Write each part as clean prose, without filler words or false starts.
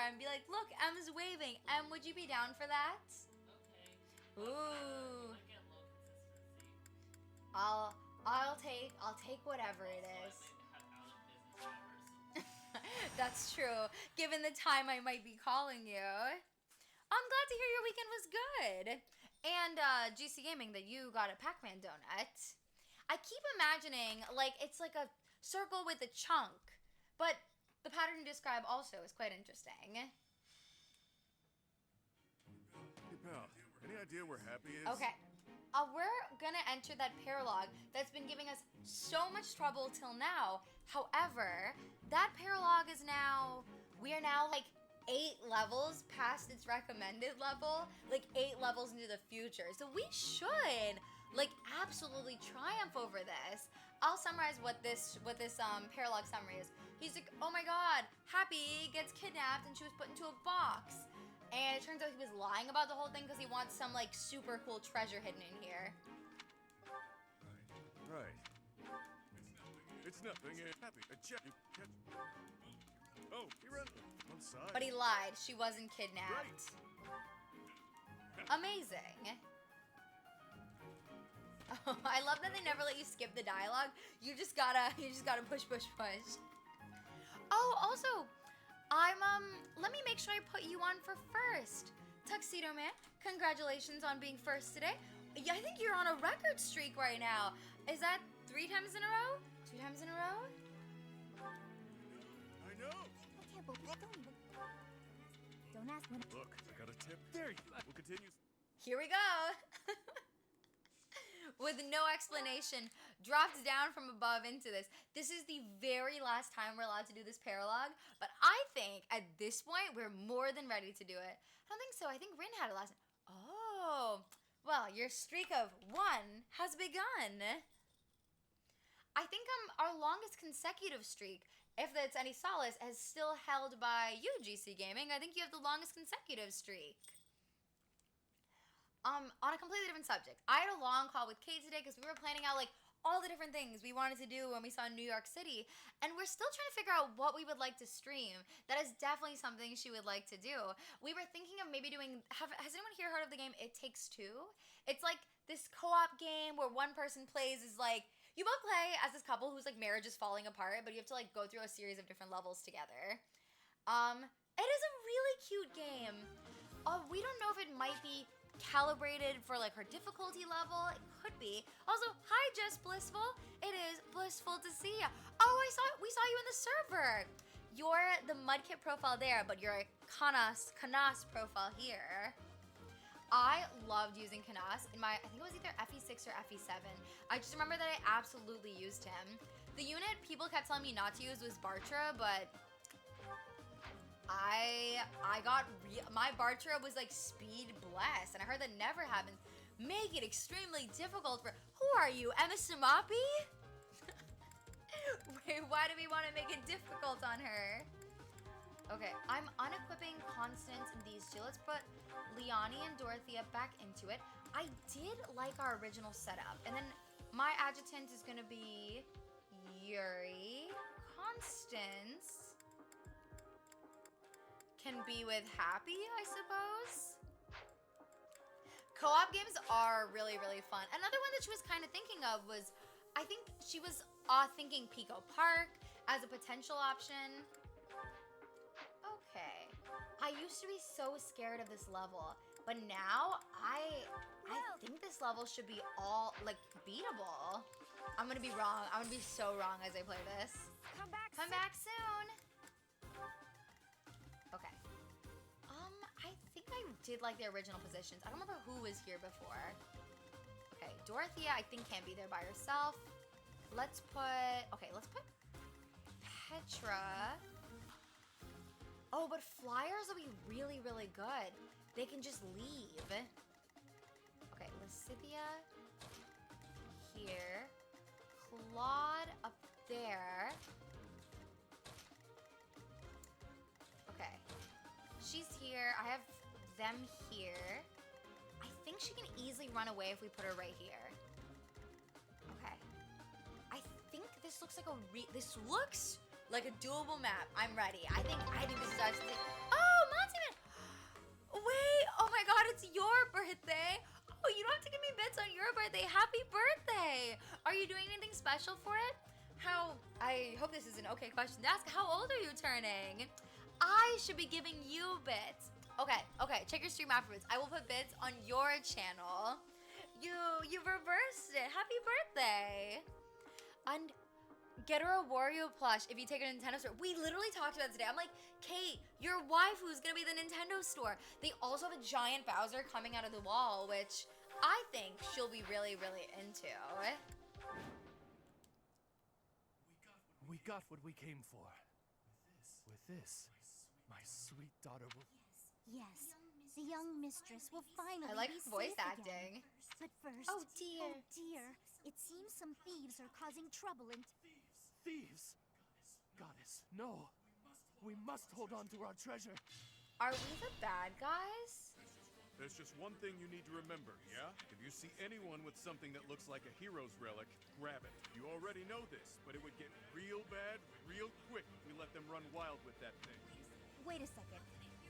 and be like, look, M's waving. M, would you be down for that? Okay. Ooh. I get low consistency. I'll take whatever it Also, is. I might have out of business hours. That's true. Given the time I might be calling you. I'm glad to hear your weekend was good. And GC Gaming, that you got a Pac-Man donut. I keep imagining like it's like a circle with a chunk, but the pattern you describe also is quite interesting. Hey, pal, any idea where Happy is? Okay. We're gonna enter that paralogue that's been giving us so much trouble till now. However, that paralogue is now, we are now like 8 levels past its recommended level, like 8 levels into the future. So we should like absolutely triumph over this. I'll summarize what this paralogue summary is. He's like, oh my god, Happy gets kidnapped and she was put into a box. And it turns out he was lying about the whole thing because he wants some like super cool treasure hidden in here. Right. It's nothing. Happy. A check. You catch. Oh, he ran on side. But he lied. She wasn't kidnapped. Right. Amazing. Oh, I love that they never let you skip the dialogue. You just gotta push. Oh, also, let me make sure I put you on for first. Tuxedo Man, congratulations on being first today. Yeah, I think you're on a record streak right now. Is that 3 times in a row? 2 times in a row? I know. I can't believe it. Don't ask when. Look, I got a tip. There you go. We'll continue. Here we go. With no explanation, dropped down from above into this. This is the very last time we're allowed to do this paralogue, but I think at this point we're more than ready to do it. I don't think so. I think Rin had it last. Oh, well, your streak of 1 has begun. I think our longest consecutive streak, if that's any solace, is still held by you, GC Gaming. I think you have the longest consecutive streak. On a completely different subject. I had a long call with Kate today because we were planning out like all the different things we wanted to do when we saw New York City, and we're still trying to figure out what we would like to stream. That is definitely something she would like to do. We were thinking of maybe doing, has anyone here heard of the game It Takes Two? It's like this co-op game where one person plays is like, you both play as this couple whose like marriage is falling apart, but you have to like go through a series of different levels together. It is a really cute game. We don't know if it might be calibrated for like her difficulty level. It could be. Also, hi Jess Blissful. It is blissful to see you. Oh, we saw you in the server. You're the Mudkip profile there, but you're a Canas profile here. I loved using Canas in my, I think it was either FE6 or FE7. I just remember that I absolutely used him. The unit people kept telling me not to use was Bartra, but my Bartra was like speed blessed, and I heard that never happens. Make it extremely difficult for, who are you, Emma Samapi? Wait, why do we want to make it difficult on her? Okay, I'm unequipping Constance in these two. Let's put Leonie and Dorothea back into it. I did like our original setup, and then my adjutant is gonna be Yuri. Constance can be with Happy, I suppose. Co-op games are really, really fun. Another one that she was kind of thinking of was, I think she was thinking Pico Park as a potential option. Okay. I used to be so scared of this level, but now I think this level should be all like beatable. I'm gonna be wrong. I'm gonna be so wrong as I play this. Come back. Come back soon. Okay. I think I did like the original positions. I don't remember who was here before. Okay, Dorothea I think can't be there by herself. Let's put Petra. Oh, but flyers will be really, really good. They can just leave. Okay, Lascivia here. Claude up there. Okay. She's here. I have them here. I think she can easily run away if we put her right here. Okay. I think this looks like a doable map. I'm ready. I think this is us. Oh, special for it? I hope this is an okay question to ask. How old are you turning? I should be giving you bits. Okay, check your stream afterwards. I will put bits on your channel. You reversed it. Happy birthday. And get her a Wario plush if you take her to Nintendo store. We literally talked about it today. I'm like, Kate, your waifu is gonna be the Nintendo store. They also have a giant Bowser coming out of the wall, which I think she'll be really, really into. We got what we came for. With this, my sweet daughter will... Yes, the young mistress will finally I like be her voice safe acting. Again. But first, Oh dear. It seems some thieves are causing trouble in... Thieves? Goddess, no. We must hold on to our treasure. Are we the bad guys? There's just one thing you need to remember, yeah? If you see anyone with something that looks like a hero's relic, grab it. You already know this, but it would get real bad real quick if we let them run wild with that thing. Wait a second.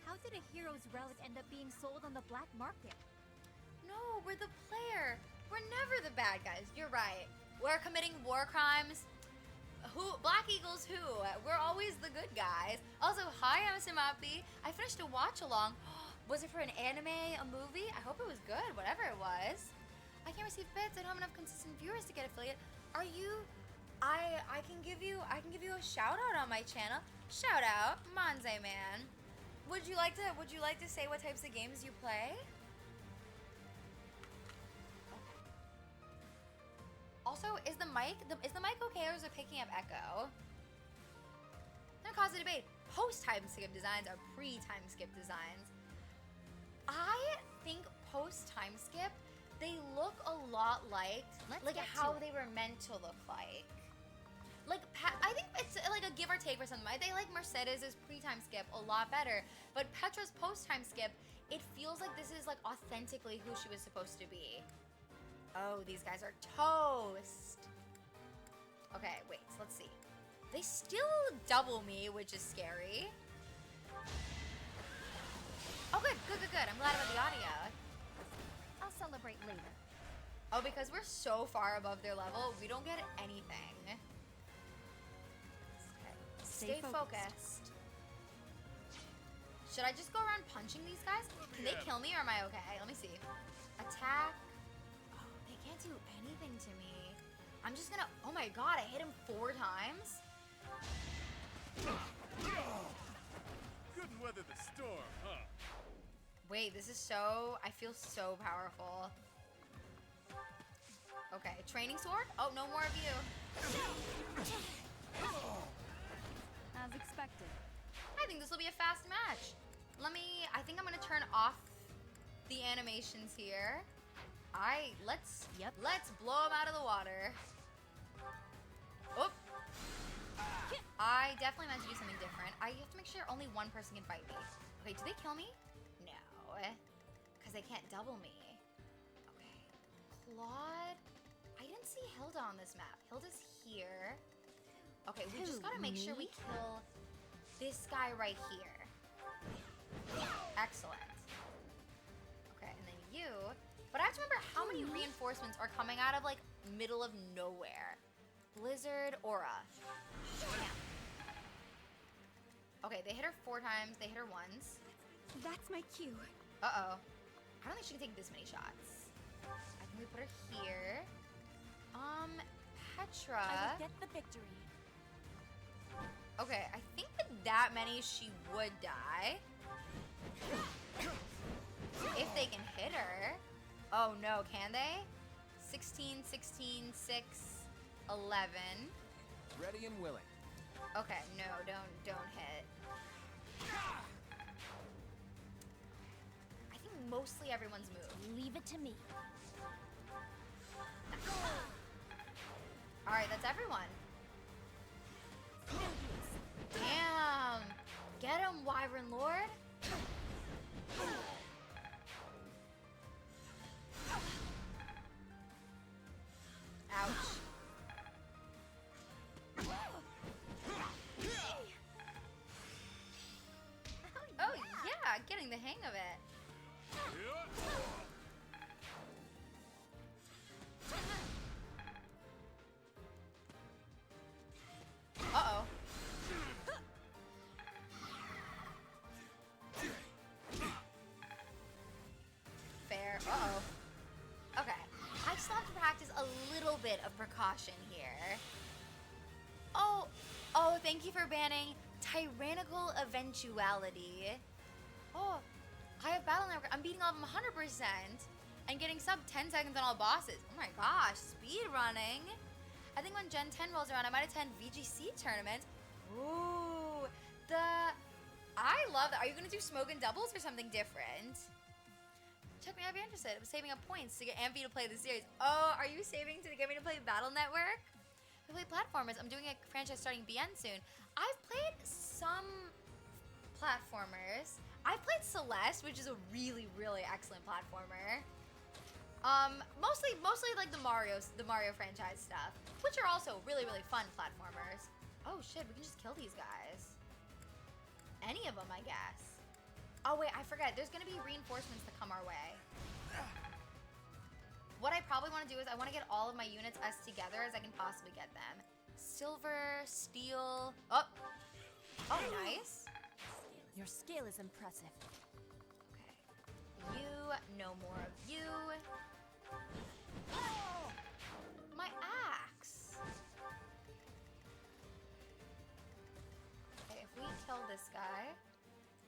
How did a hero's relic end up being sold on the black market? No, we're the player. We're never the bad guys. You're right. We're committing war crimes. Black Eagles who? We're always the good guys. Also, hi, I'm Simapi. I finished a watch along. Was it for an anime, a movie? I hope it was good, whatever it was. I can't receive bits. I don't have enough consistent viewers to get affiliate. Are you? I can give you a shout out on my channel. Shout out, Manze Man. Would you like to say what types of games you play? Also, is the mic okay, or is it picking up echo? Gonna cause a debate. Post time skip designs are pre time skip designs. I think post time skip, they look a lot like how they were meant to look like. I think it's like a give or take or something. I think like Mercedes' pre-time skip a lot better, but Petra's post-time skip, it feels like this is like authentically who she was supposed to be. Oh, these guys are toast. Okay, wait, so let's see. They still double me, which is scary. Oh, good. I'm glad about the audio. I'll celebrate later. Oh, because we're so far above their level, we don't get anything. Stay focused. Should I just go around punching these guys? Can they kill me or am I okay? Let me see. Attack. Oh, they can't do anything to me. I'm just gonna... Oh my god, I hit him 4 times? Couldn't weather the storm, huh? Wait, this is so... I feel so powerful. Okay, training sword? Oh, no more of you. As expected. I think this will be a fast match. I think I'm gonna turn off the animations here. Let's blow him out of the water. Oop. I definitely meant to do something different. I have to make sure only one person can fight me. Okay, do they kill me? No, because they can't double me. Okay, Claude. I didn't see Hilda on this map. Hilda's here. Okay, we just gotta make sure we kill this guy right here. Excellent. Okay, and then you. But I have to remember how many reinforcements are coming out of, like, middle of nowhere. Blizzard Aura. Damn. Okay, they hit her 4 times. They hit her once. That's my cue. Uh-oh. I don't think she can take this many shots. I think we put her here. Petra. I will get the victory. Okay, I think with that many she would die. If they can hit her. Oh no, can they? 16, 16, 6, 11. Ready and willing. Okay, no, don't hit. I think mostly everyone's moved. Leave it to me. Alright, that's everyone. Damn! Get him, Wyvern Lord! Ouch. Oh yeah, getting the hang of it. caution here. Oh, thank you for banning Tyrannical Eventuality. Oh, I have Battle Network. I'm beating all of them 100% and getting sub 10 seconds on all bosses. Oh my gosh, speed running. I think when Gen 10 rolls around, I might attend VGC tournaments. Ooh, I love that. Are you gonna do smoke and doubles or something different? Check me, I'd be interested. I'm saving up points to get Amphi to play the series. Oh, are you saving to get me to play Battle Network? I play platformers. I'm doing a franchise starting BN soon. I've played some platformers. I've played Celeste, which is a really, really excellent platformer. Mostly like the Mario franchise stuff, which are also really, really fun platformers. Oh shit, we can just kill these guys. Any of them, I guess. Oh wait, I forgot. There's gonna be reinforcements that come our way. What I probably want to do is I want to get all of my units as together as I can possibly get them. Silver, steel. Oh, nice. Your skill is impressive. Okay. You, no more of you. Oh, my axe. Okay, if we kill this guy.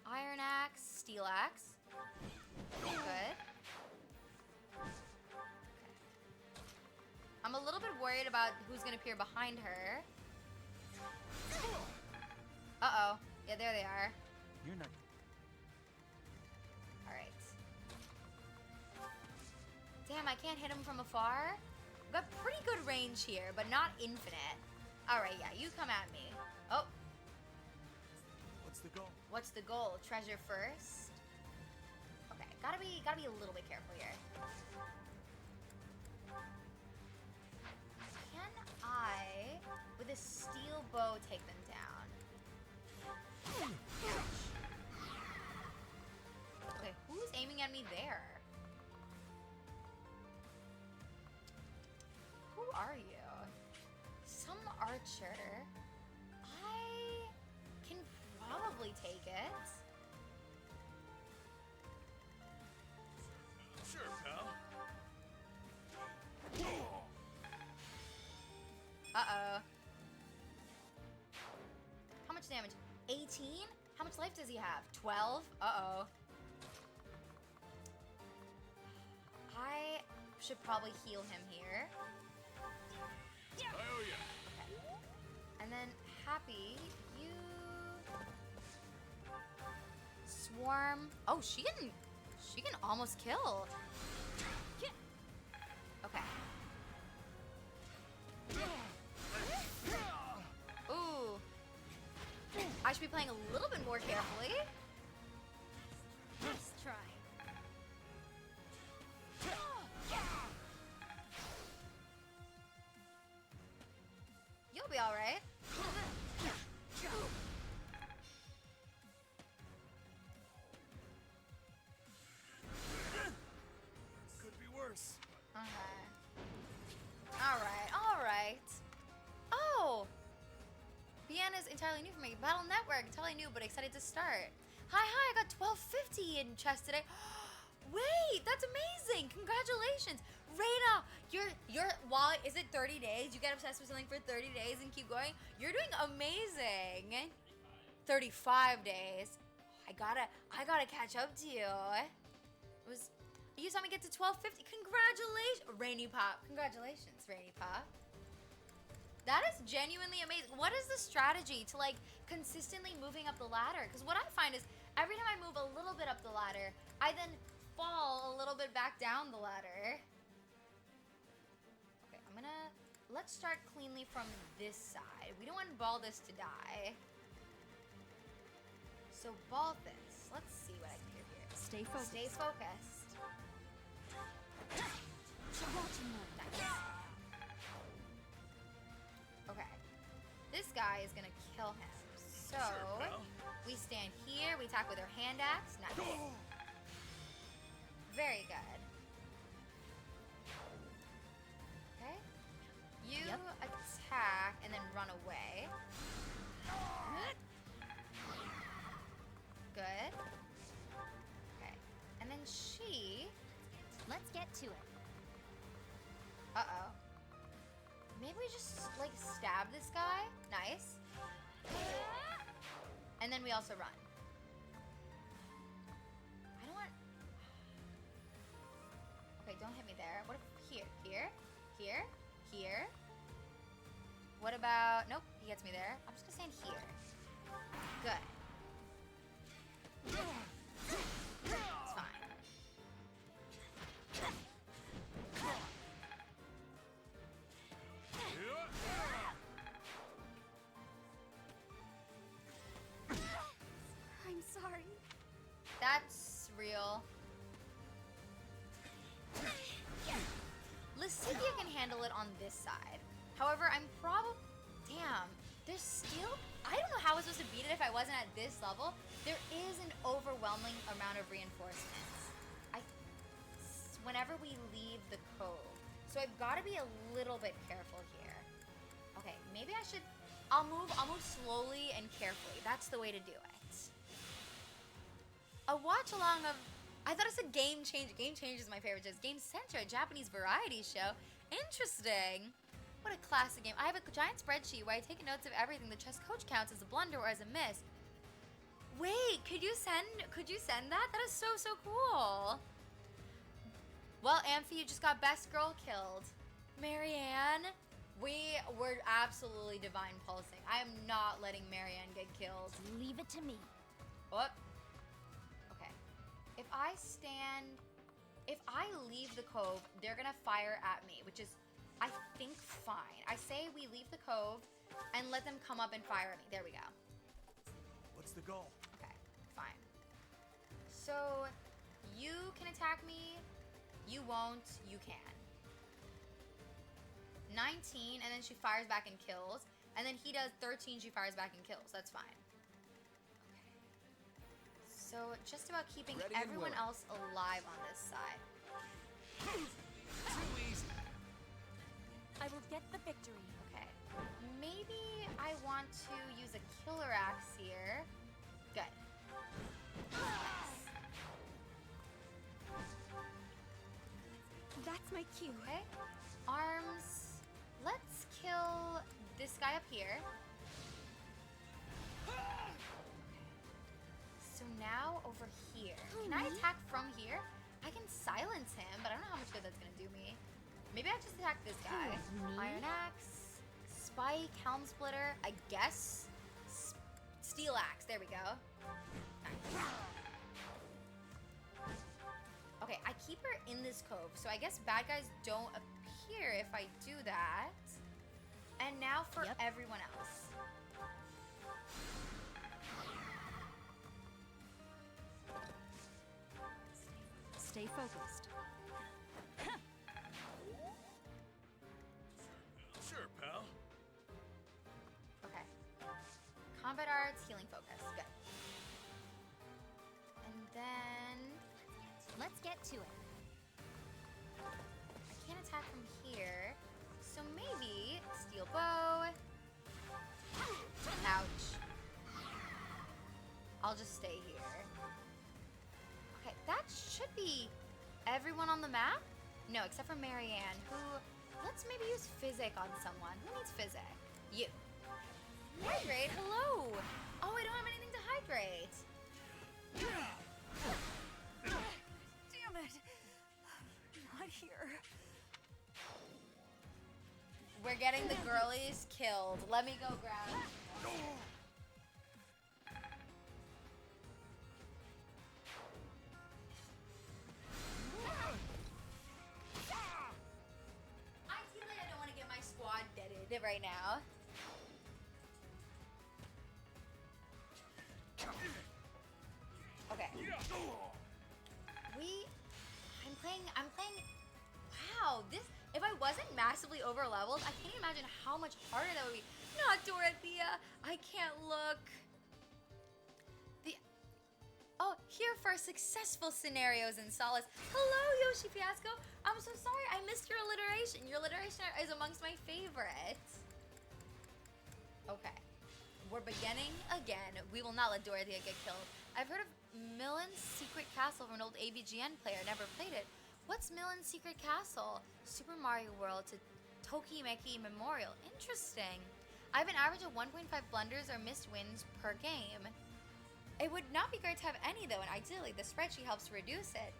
Iron axe, steel axe. Good. I'm a little bit worried about who's gonna appear behind her. Uh-oh. Yeah, there they are. You're not. Alright. Damn, I can't hit him from afar? I've got pretty good range here, but not infinite. Alright, yeah, you come at me. Oh. What's the goal? What's the goal? Treasure first? Okay, gotta be a little bit careful here. Can I, with a steel bow, take them down? Okay, who's aiming at me there? Who are you? Some archer. I can probably take it. Sure, pal. Uh-oh. How much damage? 18? How much life does he have? 12? Uh-oh. I should probably heal him here. Oh, yeah. Okay. And then Happy, you... Swarm. Oh, she can almost kill. Okay. Ooh. I should be playing a little bit more carefully. Nice try. You'll be alright. Could be worse. Okay. Alright. Oh! Vienna's entirely new for me. Battle Network, totally new, but excited to start. Hi, I got 1250 in chest today. Wait, that's amazing! Congratulations! Reina, while is it 30 days? You get obsessed with something for 30 days and keep going? You're doing amazing. 35 days. I gotta catch up to you. You saw me get to 1250. Congratulations, Rainy Pop. Congratulations, Rainy Pop. That is genuinely amazing. What is the strategy to like consistently moving up the ladder? Because what I find is every time I move a little bit up the ladder, I then fall a little bit back down the ladder. Okay, let's start cleanly from this side. We don't want Baldus to die. So Balthus, let's see what I can do here. Stay focused. Stay focused. Nice. Okay. This guy is gonna kill him. So we stand here, we attack with our hand axe. Nice. Very good. Okay. You attack and then run away. Good. Okay. And then she... Let's get to it. Uh-oh. think we just like stab this guy. Nice. And then we also run. I don't want. Okay, don't hit me there. What if here, here, here, here? What about? Nope, he gets me there. I'm just gonna stand here. Good. It's fine. I'm sorry. That's real. Lysithea can handle it on this side. However, I'm probably... Damn. There's still... I don't know how I was supposed to beat it if I wasn't at this level. There is an overwhelming amount of reinforcements. Whenever we leave the cove. So I've got to be a little bit careful here. Okay, maybe I should... I'll move slowly and carefully. That's the way to do it. A watch along of... I thought it said Game Change. Game Change is my favorite. Just Game Center, a Japanese variety show. Interesting. What a classic game. I have a giant spreadsheet where I take notes of everything. The chess coach counts as a blunder or as a miss. Wait, could you send that? That is so cool. Well, Amphi, you just got best girl killed. Marianne, we were absolutely divine pulsing. I am not letting Marianne get killed. Leave it to me. What? Okay. If I leave the cove, they're gonna fire at me, which is, I think, fine. I say we leave the cove and let them come up and fire at me. There we go. What's the goal? Okay, fine. So, you can attack me. You won't. You can. 19, and then she fires back and kills. And then he does 13, she fires back and kills. That's fine. Okay. So, just about keeping Ready and everyone willing. else alive on this side. Too easy. I will get the victory. Okay. Maybe I want to use a killer axe here. Good. Nice. That's my cue. Okay. Arms. Let's kill this guy up here. So now over here. Can I attack from here? I can silence him, but I don't know how much good that's gonna do me. Maybe I just attack this guy. Me? Iron Axe, Spike, Helm Splitter, I guess. Steel Axe, there we go. Okay, I keep her in this cove, so I guess bad guys don't appear if I do that. And now for Yep. everyone else. Stay focused. Sure, pal. Okay. Combat arts, healing focus. Good. And then Let's get to it. I can't attack from here. So maybe steel bow. Ouch. I'll just stay here. Okay, that should be everyone on the map? No, except for Marianne, who... Let's maybe use Physic on someone. Who needs Physic? You. Hydrate? Hello! Oh, I don't have anything to hydrate. Damn it. Not here. We're getting the girlies killed. Let me go grab... Ideally, I don't want to get my squad deaded right now. Okay. I'm playing, wow, this, if I wasn't massively over leveled, I can't imagine how much harder that would be. Not Dorothea, I can't look. Oh, here for successful scenarios in solace. Hello, Yoshi Fiasco. I'm so sorry, I missed your alliteration. Your alliteration is amongst my favorites. Okay. We're beginning again. We will not let Dorothea get killed. I've heard of Millen's Secret Castle from an old AVGN player. Never played it. What's Millen's Secret Castle? Super Mario World to Tokimeki Memorial. Interesting. I have an average of 1.5 blunders or missed wins per game. It would not be great to have any though, and ideally the spreadsheet helps to reduce it.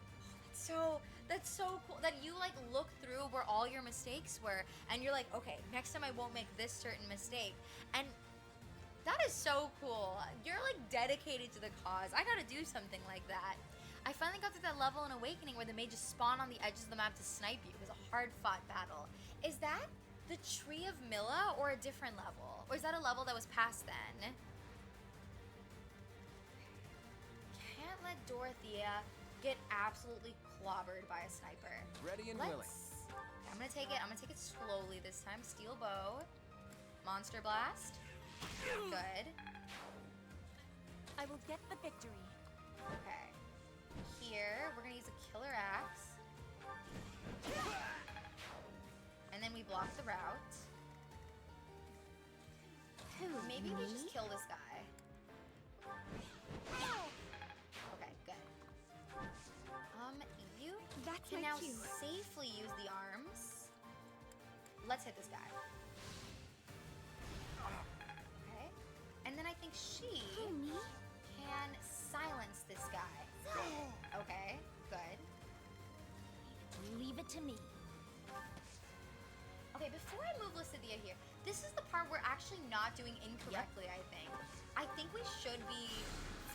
That's so cool that you like look through where all your mistakes were, and you're like, okay, next time I won't make this certain mistake. And that is so cool. You're like dedicated to the cause. I gotta do something like that. I finally got through that level in Awakening where the mages spawn on the edges of the map to snipe you. It was a hard-fought battle. Is that the Tree of Milla or a different level? Or is that a level that was past then? Can't let Dorothea get absolutely clobbered by a sniper. Ready and willing. I'm gonna take it slowly this time. Steel bow. Monster blast. Good. I will get the victory. Okay. Here, we're gonna use a killer axe. And then we block the route. Maybe we just kill this guy. Okay, good. You That's can my now cue. safely use the arms. Let's hit this guy. Okay. And then I think she Me? can silence this guy. Okay, good. Leave it to me. Okay, before I move Lucidia here, this is the part we're actually not doing incorrectly, I think. I think we should be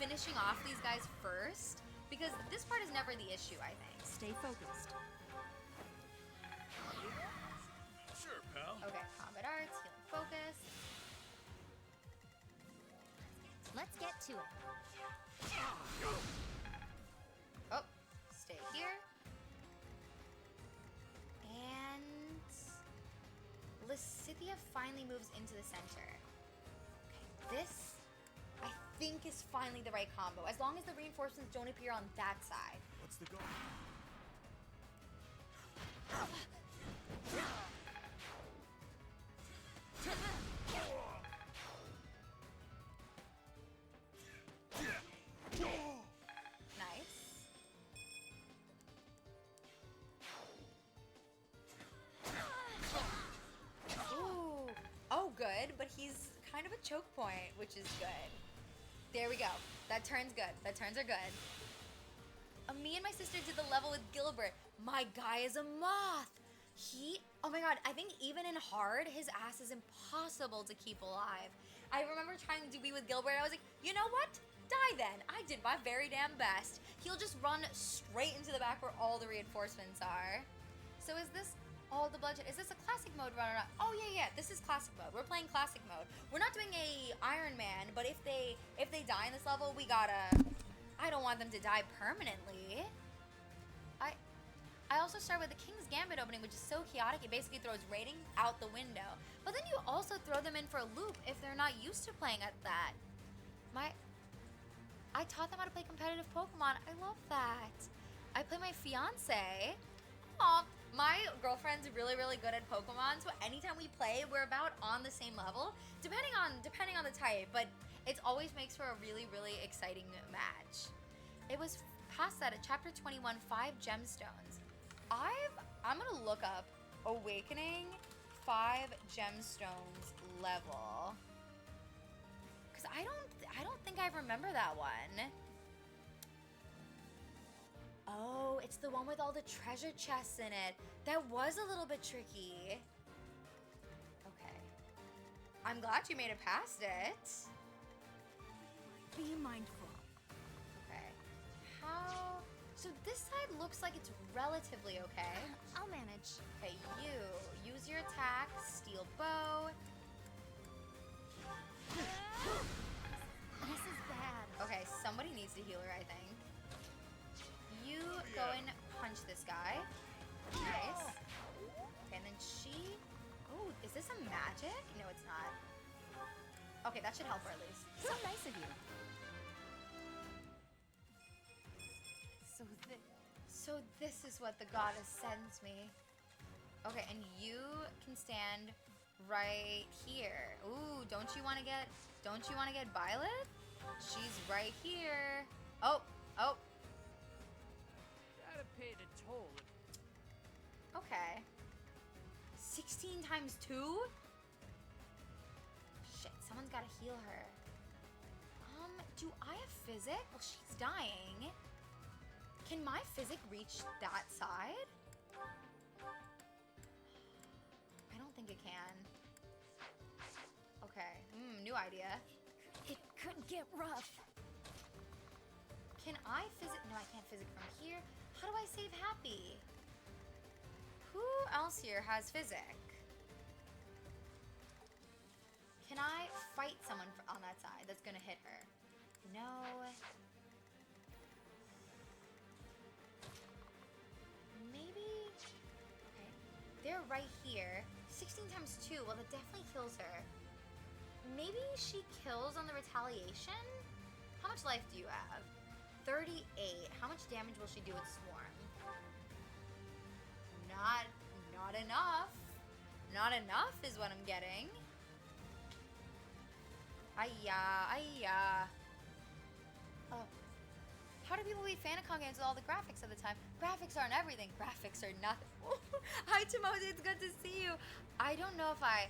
finishing off these guys first, because this part is never the issue, I think. Stay focused. Sure, pal. Okay, combat arts, healing focus. Let's get to it. Oh, stay here. And Lucidia finally moves into the center. Okay, this I think is finally the right combo, as long as the reinforcements don't appear on that side. What's the goal? Nice. Ooh. Oh, good, but he's kind of a choke point, which is good. There we go. That turn's good. That turns are good. Me and my sister did the level with Gilbert. My guy is a moth. Oh my god, I think even in hard, his ass is impossible to keep alive. I remember trying to be with Gilbert, and I was like, you know what? Die then. I did my very damn best. He'll just run straight into the back where all the reinforcements are. So is this all the bloodshed? Is this a classic mode run or not? Oh yeah, this is classic mode. We're playing classic mode. We're not doing a Iron Man, but if they die in this level, we gotta... I don't want them to die permanently. I also start with the King's Gambit opening, which is so chaotic, it basically throws rating out the window. But then you also throw them in for a loop if they're not used to playing at that. I taught them how to play competitive Pokemon. I love that. I play my fiance. Aw, my girlfriend's really, really good at Pokemon, so anytime we play, we're about on the same level, depending on the type, but it always makes for a really, really exciting match. It was past that at Chapter 21, 5 Gemstones. I'm gonna look up Awakening 5 Gemstones level, because I don't think I remember that one. Oh, it's the one with all the treasure chests in it. That was a little bit tricky. Okay. I'm glad you made it past it. Be mindful. Okay. How... So this side looks like it's relatively okay. I'll manage. Okay, you use your attack, steel bow. This is bad. Okay, somebody needs to heal her, I think. You go and punch this guy. Nice. Okay, and then she... Oh, is this a magic? No, it's not. Okay, that should help her at least. So nice of you. So this is what the goddess sends me. Okay, and you can stand right here. Ooh, don't you want to get Violet? She's right here. Oh. Gotta pay the toll. Okay. 60 16 times 2? Shit, someone's gotta heal her. Do I have physic? Well, she's dying. Can my physic reach that side? I don't think it can. Okay, new idea. It could get rough. Can I physic? No, I can't physic from here. How do I save Happy? Who else here has physic? Can I fight someone on that side that's gonna hit her? No. Maybe. Okay. They're right here. 16 times 2. Well, that definitely kills her. Maybe she kills on the retaliation? How much life do you have? 38. How much damage will she do with Swarm? Not enough. Not enough is what I'm getting. Ayya. Oh. How do people beat Famicom games with all the graphics of the time? Graphics aren't everything. Graphics are nothing. Hi, Timothy. It's good to see you. I don't know if I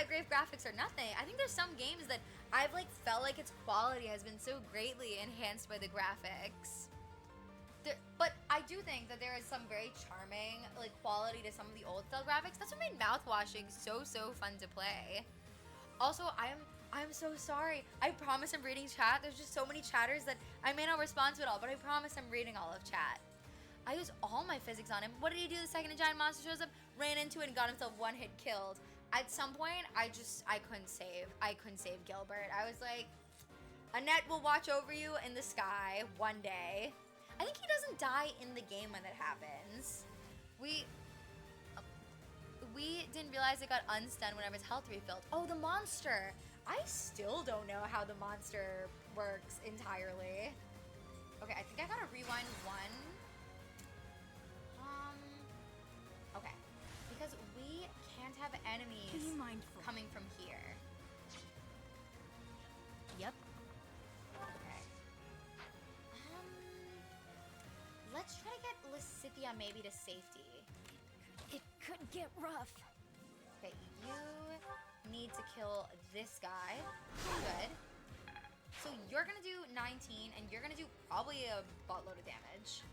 agree if graphics are nothing. I think there's some games that I've felt like its quality has been so greatly enhanced by the graphics. But I do think that there is some very charming quality to some of the old style graphics. That's what made mouthwashing so fun to play. Also, I'm so sorry. I promise I'm reading chat. There's just so many chatters that I may not respond to it all, but I promise I'm reading all of chat. I used all my physics on him. What did he do the second a giant monster shows up? Ran into it and got himself one hit killed. At some point, I couldn't save. I couldn't save Gilbert. I was like, Annette will watch over you in the sky one day. I think he doesn't die in the game when that happens. We didn't realize it got unstunned whenever his health refilled. Oh, the monster. I still don't know how the monster works entirely. Okay, I think I gotta rewind one. Okay. Because we can't have enemies Be mindful. coming from here. Yep. Okay. Let's try to get Lysithia maybe to safety. It could get rough. Okay, you need to kill this guy. Good. So you're gonna do 19, and you're gonna do probably a buttload of damage.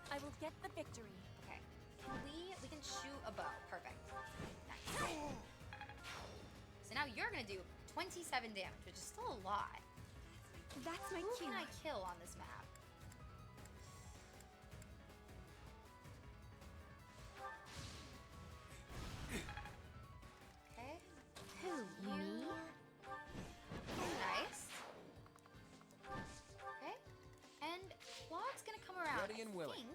I will get the victory. Okay. We can shoot a bow. Perfect. Nice. So now you're gonna do 27 damage, which is still a lot. That's my Who cue. can I kill on this map? Okay. Who? Me? Nice. Okay. And Claude's gonna come around. Ready and willing. I think.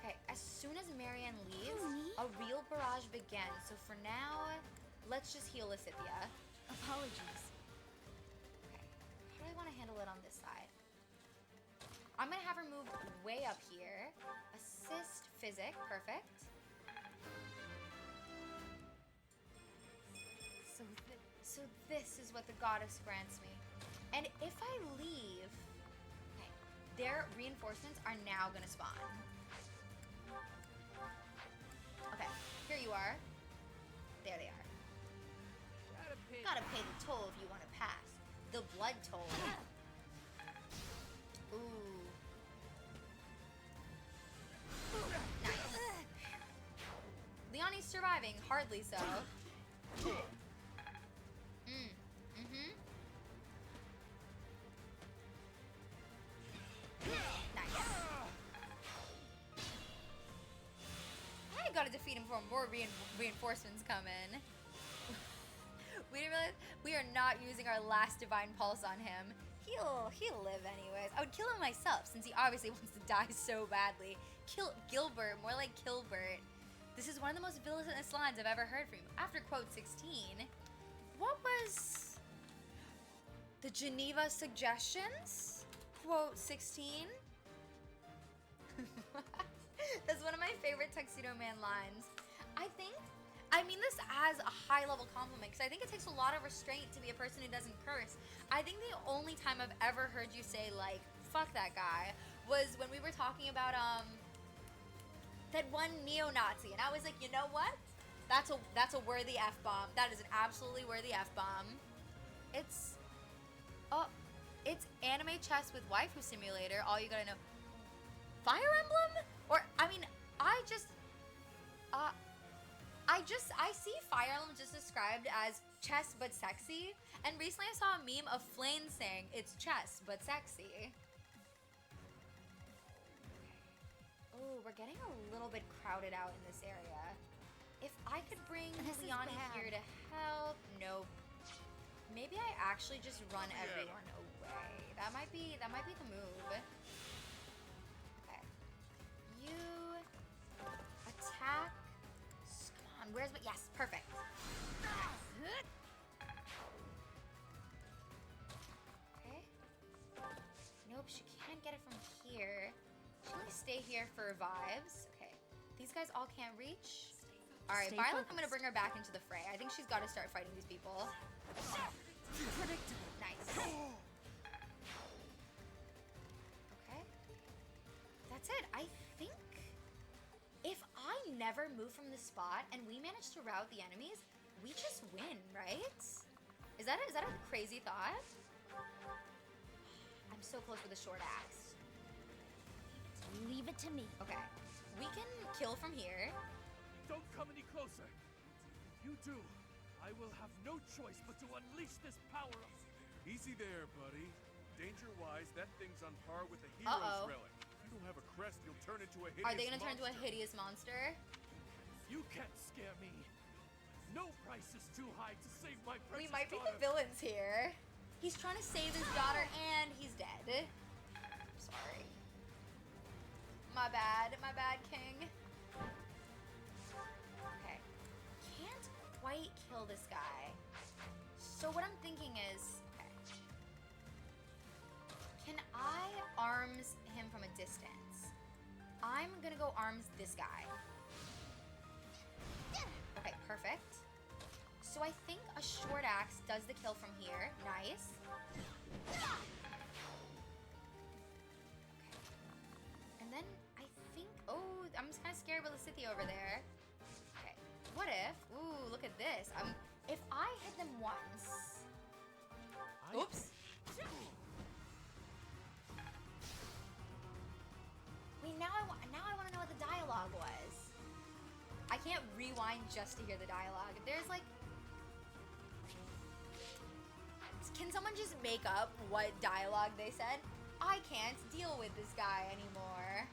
Okay, as soon as Marianne leaves, Me? a real barrage begins. So for now, let's just heal Lysithia. Apologies. Okay. How do I want to handle it on this side? I'm gonna have her move way up here. Assist physic, perfect. So this is what the goddess grants me. And if I leave, okay, their reinforcements are now gonna spawn. Okay, here you are. There they are. Gotta pay the toll if you want to pass. The blood toll. Ooh. Nice. Leonie's surviving, hardly so. Nice. I gotta defeat him before more reinforcements come in. We didn't realize we are not using our last divine pulse on him. He'll live anyways. I would kill him myself since he obviously wants to die so badly. Kill Gilbert, more like Kilbert. This is one of the most villainous lines I've ever heard from you. After quote 16, what was the Geneva suggestions? Quote 16? That's one of my favorite Tuxedo Man lines. I mean this as a high-level compliment because I think it takes a lot of restraint to be a person who doesn't curse. I think the only time I've ever heard you say, fuck that guy, was when we were talking about, that one neo-Nazi. And I was like, you know what? That's a worthy F-bomb. That is an absolutely worthy F-bomb. It's anime chess with waifu simulator. All you gotta know. Fire Emblem? Or I mean, I see Fire Emblem just described as chess but sexy. And recently I saw a meme of Flame saying it's chess but sexy. Oh, we're getting a little bit crowded out in this area. If I could bring This is Leon bad. here to help, nope. Maybe I actually just run everyone away. That might be the move. Okay. You attack. Come on, where's my yes, perfect. Okay. Nope, she can't get it from here. She only stay here for vibes. Okay. These guys all can't reach. Alright, Stay Violet, I'm gonna focused. bring her back into the fray. I think she's gotta start fighting these people. Predictable. Nice. Okay. That's it. I think if I never move from the spot and we manage to rout the enemies, we just win, right? Is that a crazy thought? I'm so close with a short axe. Leave it to me. Okay. We can kill from here. Don't come any closer. If you do, I will have no choice but to unleash this power of... Easy there, buddy. Danger-wise, that thing's on par with the hero's relic. If you don't have a crest, you'll turn into a hideous Are they gonna turn into a monster. hideous monster? You can't scare me. No price is too high to save my precious We might be daughter. the villains here. He's trying to save his daughter and he's dead. Sorry. My bad, King. Okay. Can't quite kill this guy. So what I'm thinking is, okay. Can I arms him from a distance? I'm gonna go arms this guy. Okay, perfect. So I think a short axe does the kill from here. Nice. Okay. And then I think, oh, I'm just kind of scared with Lysithia over there. Okay. What if, ooh, look at this. If I hit them once. Oops. Wait, now I want to know what the dialogue was. I can't rewind just to hear the dialogue. There's like... Can someone just make up what dialogue they said? I can't deal with this guy anymore.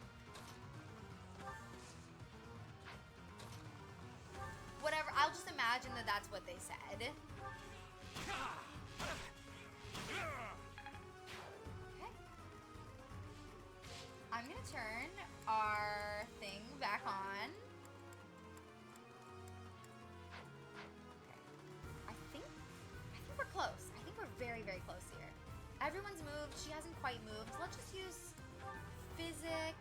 Whatever, I'll just imagine that that's what they said. Okay. I'm gonna turn our thing back on. I think we're close. I think we're very, very close here. Everyone's moved. She hasn't quite moved. Let's just use physic.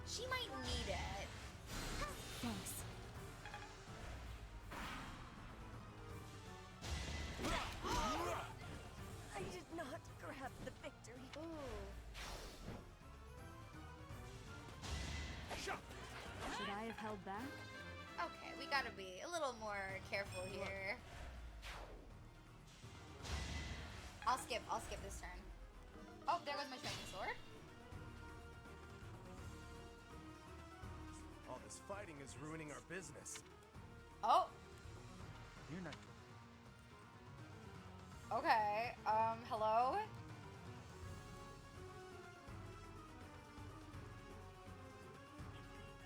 She might need it. Thanks. I did not grab the victory. Ooh. Should I have held back? Okay, we gotta be a little more careful here. I'll skip this turn. Oh, there goes my shining sword. All this fighting is ruining our business. Oh, You're not... okay. Hello?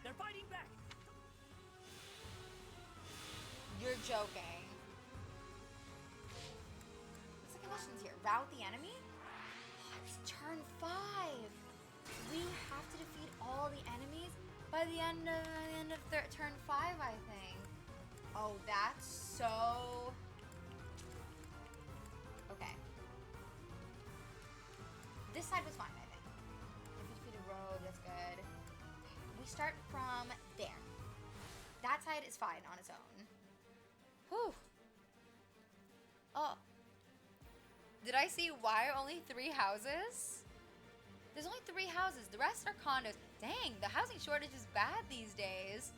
They're fighting back! You're joking. What's the conditions here? Rout the enemy? It's turn 5. We have to defeat all the enemies by the end of turn 5, I think. Oh, that's so... Okay. This side was fine, I think. If we defeated Rogue, that's good. We start from there. That side is fine on its own. Whew. Oh. Did I see why only 3 houses? There's only 3 houses. The rest are condos. Dang, the housing shortage is bad these days.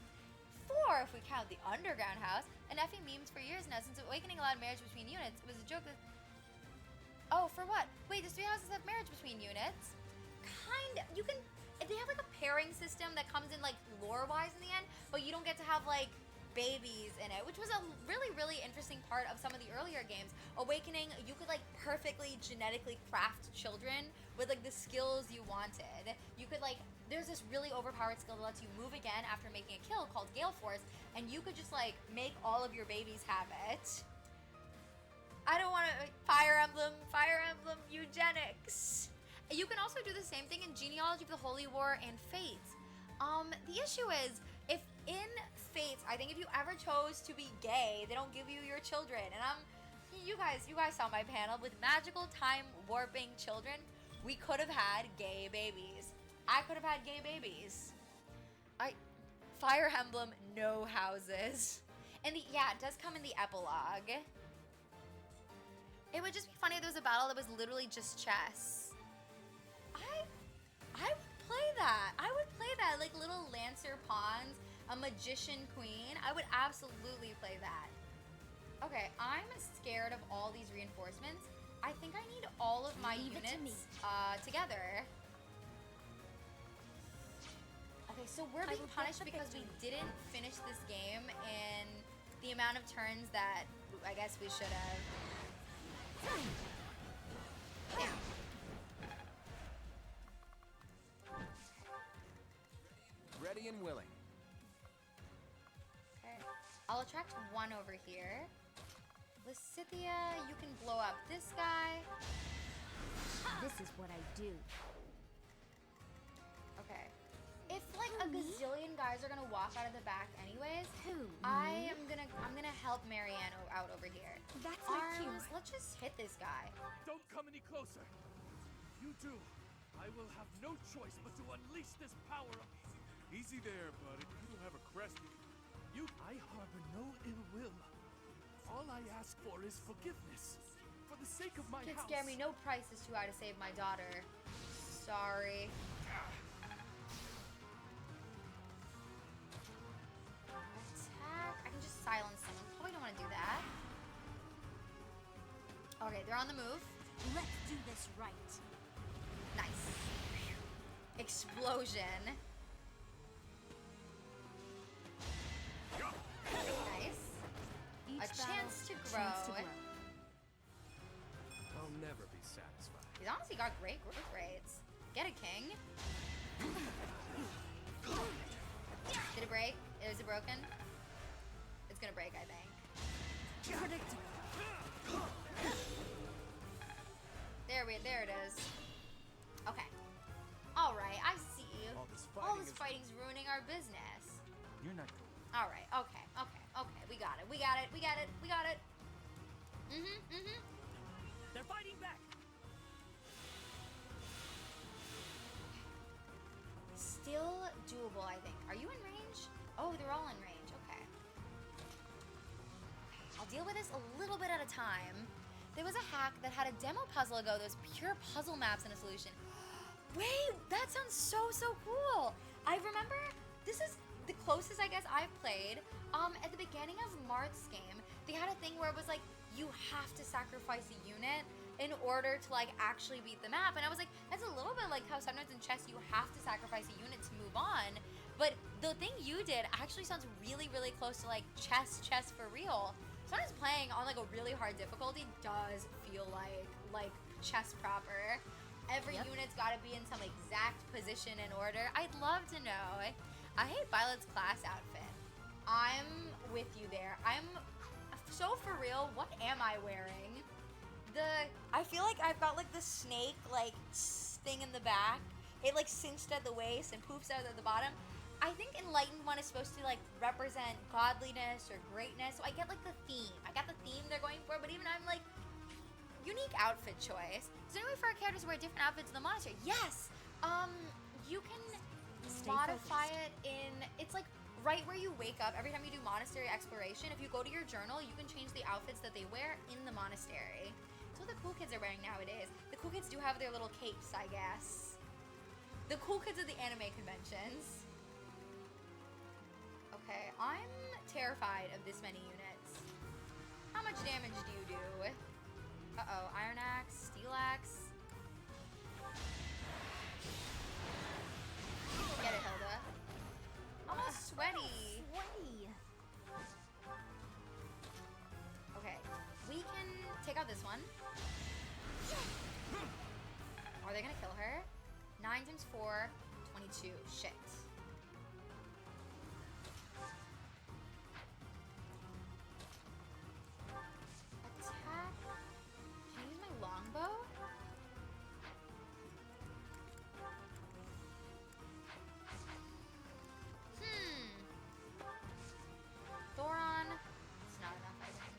4 if we count the underground house. And Effie memes for years now since Awakening allowed marriage between units. It was a joke that... Oh, for what? Wait, does 3 houses have marriage between units? Kind of. You can... They have like a pairing system that comes in like lore-wise in the end, but you don't get to have like babies in it, which was a really, really interesting part of some of the earlier games. Awakening, you could like perfectly genetically craft children with like the skills you wanted. You could like, there's this really overpowered skill that lets you move again after making a kill called Gale Force, and you could just like make all of your babies have it. I don't want to, Fire Emblem eugenics. You can also do the same thing in Genealogy of the Holy War and Fates. The issue is, if in Fates, I think if you ever chose to be gay, they don't give you your children. And you guys saw my panel with magical time warping children. We could have had gay babies. I could have had gay babies. Fire Emblem, no houses. And yeah, it does come in the epilogue. It would just be funny if there was a battle that was literally just chess. I would play that. I would play that. Like little Lancer pawns, a magician queen. I would absolutely play that. Okay, I'm scared of all these reinforcements. I think I need all of my units together. Okay, so we're being punished because we didn't finish this game in the amount of turns that I guess we should have. Yeah. Ready and willing. Okay. I'll attract 1 over here. Lysithia, you can blow up this guy. This is what I do. Okay. If like a gazillion guys are gonna walk out of the back anyways, Who? I'm gonna help Marianne out over here. That's my cue. Arms, let's just hit this guy. Don't come any closer. If you do, I will have no choice but to unleash this power of... Easy there, buddy. You don't have a crest. I harbor no ill will. All I ask for is forgiveness. For the sake of my Kids house. scare me. No price is too high to save my daughter. Sorry. Attack. I can just silence someone. Probably don't want to do that. Okay, they're on the move. Let's do this right. Nice. Explosion. Nice. Each A chance to grow. I'll never be satisfied. He's honestly got great growth rates. Get it, King. Did it break? Is it broken? It's gonna break, I think. Predictable. There it is. Okay. All right, I see you. All this All fighting this is... fighting's ruining our business. You're not going. All right. Okay. We got it. They're fighting back. Still doable, I think. Are you in range? Oh, they're all in range. Okay. I'll deal with this a little bit at a time. There was a hack that had a demo puzzle ago. Those pure puzzle maps in a solution. Wait, that sounds so cool. I remember this is the closest I guess I've played. At the beginning of Marth's game, they had a thing where it was like you have to sacrifice a unit in order to like actually beat the map, and I was like, that's a little bit like how sometimes in chess you have to sacrifice a unit to move on. But the thing you did actually sounds really close to like chess for real. Sometimes playing on like a really hard difficulty does feel like chess proper. Every unit's got to be in some exact position and order. I'd love to know. I hate Violet's class outfit. I'm with you there. I'm so for real. What am I wearing? I feel like I've got like the snake like thing in the back. It like cinched at the waist and poofs out at the bottom. I think Enlightened one is supposed to like represent godliness or greatness. So I get like the theme. I got the theme they're going for, but even I'm like, unique outfit choice. Is there any way for our characters to wear different outfits in the monastery? Yes. You can modify it in, it's like right where you wake up every time you do monastery exploration. If you go to your journal, you can change the outfits that they wear in the monastery. That's what the cool kids are wearing nowadays. The cool kids do have their little capes, I guess. The cool kids at the anime conventions. Okay, I'm terrified of this many units. How much damage do you do? Uh-oh, Iron Axe, Steel Axe. Get it, Hilda. Almost sweaty. Sweaty. Okay, we can take out this one. Are they gonna kill her? 9 times 4, 22. Shit. Attack. Can I use my longbow? Thoron. It's not enough, I think.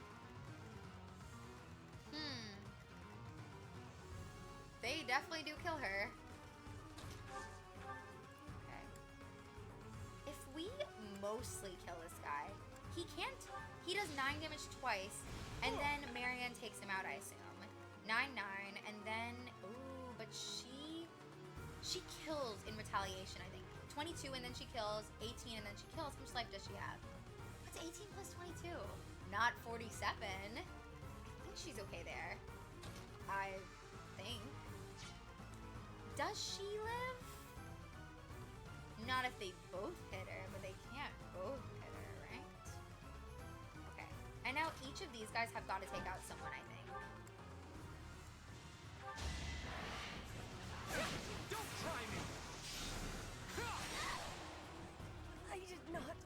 They definitely do kill her. Okay. If we mostly kill this guy, he can't. He does 9 damage twice, and then Marianne takes him out, I assume. 9, 9, and then ooh, but she kills in retaliation, I think. 22, and then she kills. 18, and then she kills. How much life does she have? What's 18 plus 22? Not 47. I think she's okay there. I think. Does she live? Not if they both hit her, but they can't both hit her, right? Okay. And now each of these guys have got to take out someone, I think. Don't try me! I did not.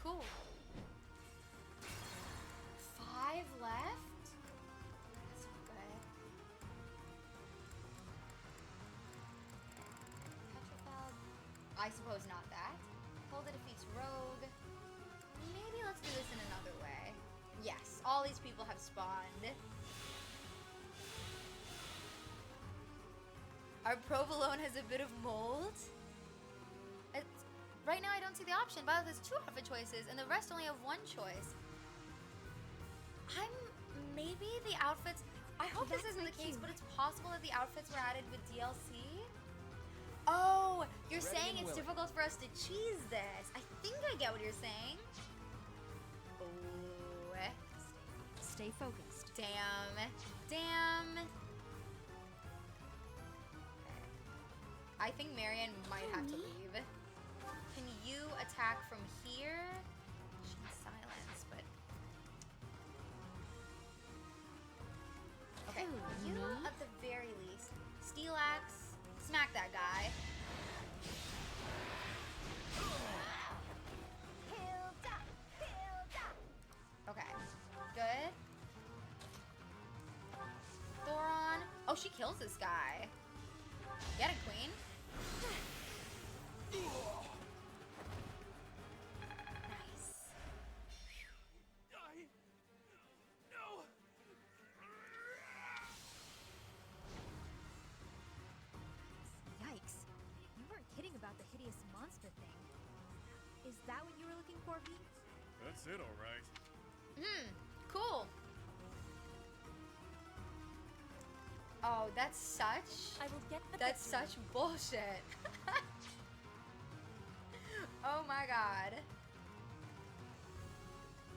Cool. 5 left? That's not good. Petrified. I suppose not that. Hilda defeats Rogue. Maybe let's do this in another way. Yes, all these people have spawned. Our provolone has a bit of mold. Right now I don't see the option. Violet has 2 outfit choices and the rest only have 1 choice. Maybe the outfits, I hope this isn't the case, but it's possible that the outfits were added with DLC. Oh, you're Ready saying and it's willing. difficult for us to cheese this. I think I get what you're saying. Ooh. Stay focused. Damn. Damn. I think Marianne might have to leave. Can you attack from here? She needs silence, but... Okay, Who, you me? at the very least. Steel Axe, smack that guy. Okay, good. Thoron. Oh, she kills this guy. Get it, queen. Nice. No! Yikes. You weren't kidding about the hideous monster thing. Is that what you were looking for, V? That's it, all right. Cool. Oh, that's such... I will get the That's victory. such bullshit. Oh my god.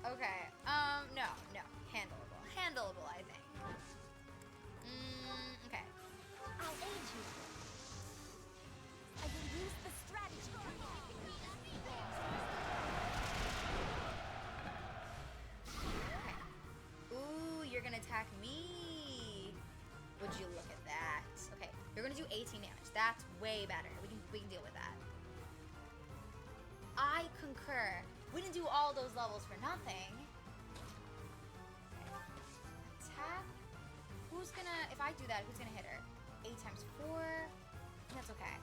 Okay. No. Handleable. Handleable, I think. Okay. I'll aid you. I will use the strategy. Okay. Ooh, you're gonna attack me. Would you look at that? Okay, you're gonna do 18 damage. That's way better. We can deal with that. I concur. We didn't do all those levels for nothing. Okay. Attack. Who's gonna, if I do that, who's gonna hit her? 8 times 4. That's okay.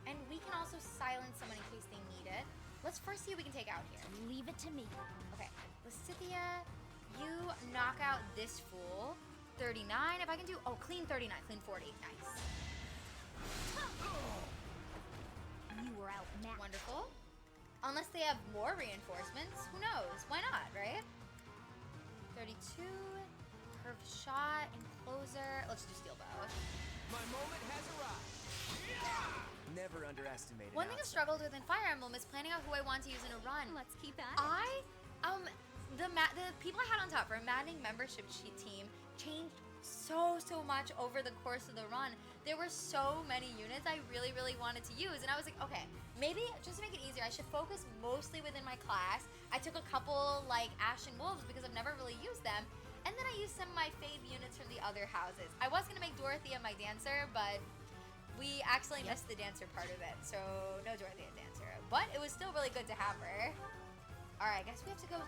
And we can also silence someone in case they need it. Let's first see who we can take out here. Leave it to me. Okay, Lysithia, you knock out this fool. 39, if I can do, oh, clean 39, clean 40, nice. You were outmatched. Wonderful. Unless they have more reinforcements, who knows? Why not, right? 32, curved shot, encloser. Let's do steel bow. My moment has arrived. Never underestimated. One thing I've struggled with in Fire Emblem is planning out who I want to use in a run. Let's keep at it. The people I had on top for a Maddening membership team changed so much over the course of the run. There were so many units I really wanted to use, and I was like, okay, maybe just to make it easier, I should focus mostly within my class. I took a couple like Ashen Wolves because I've never really used them, and then I used some of my fave units from the other houses. I was gonna make Dorothea my dancer, but we accidentally missed the dancer part of it, so no Dorothea dancer. But it was still really good to have her. All right, I guess we have to go.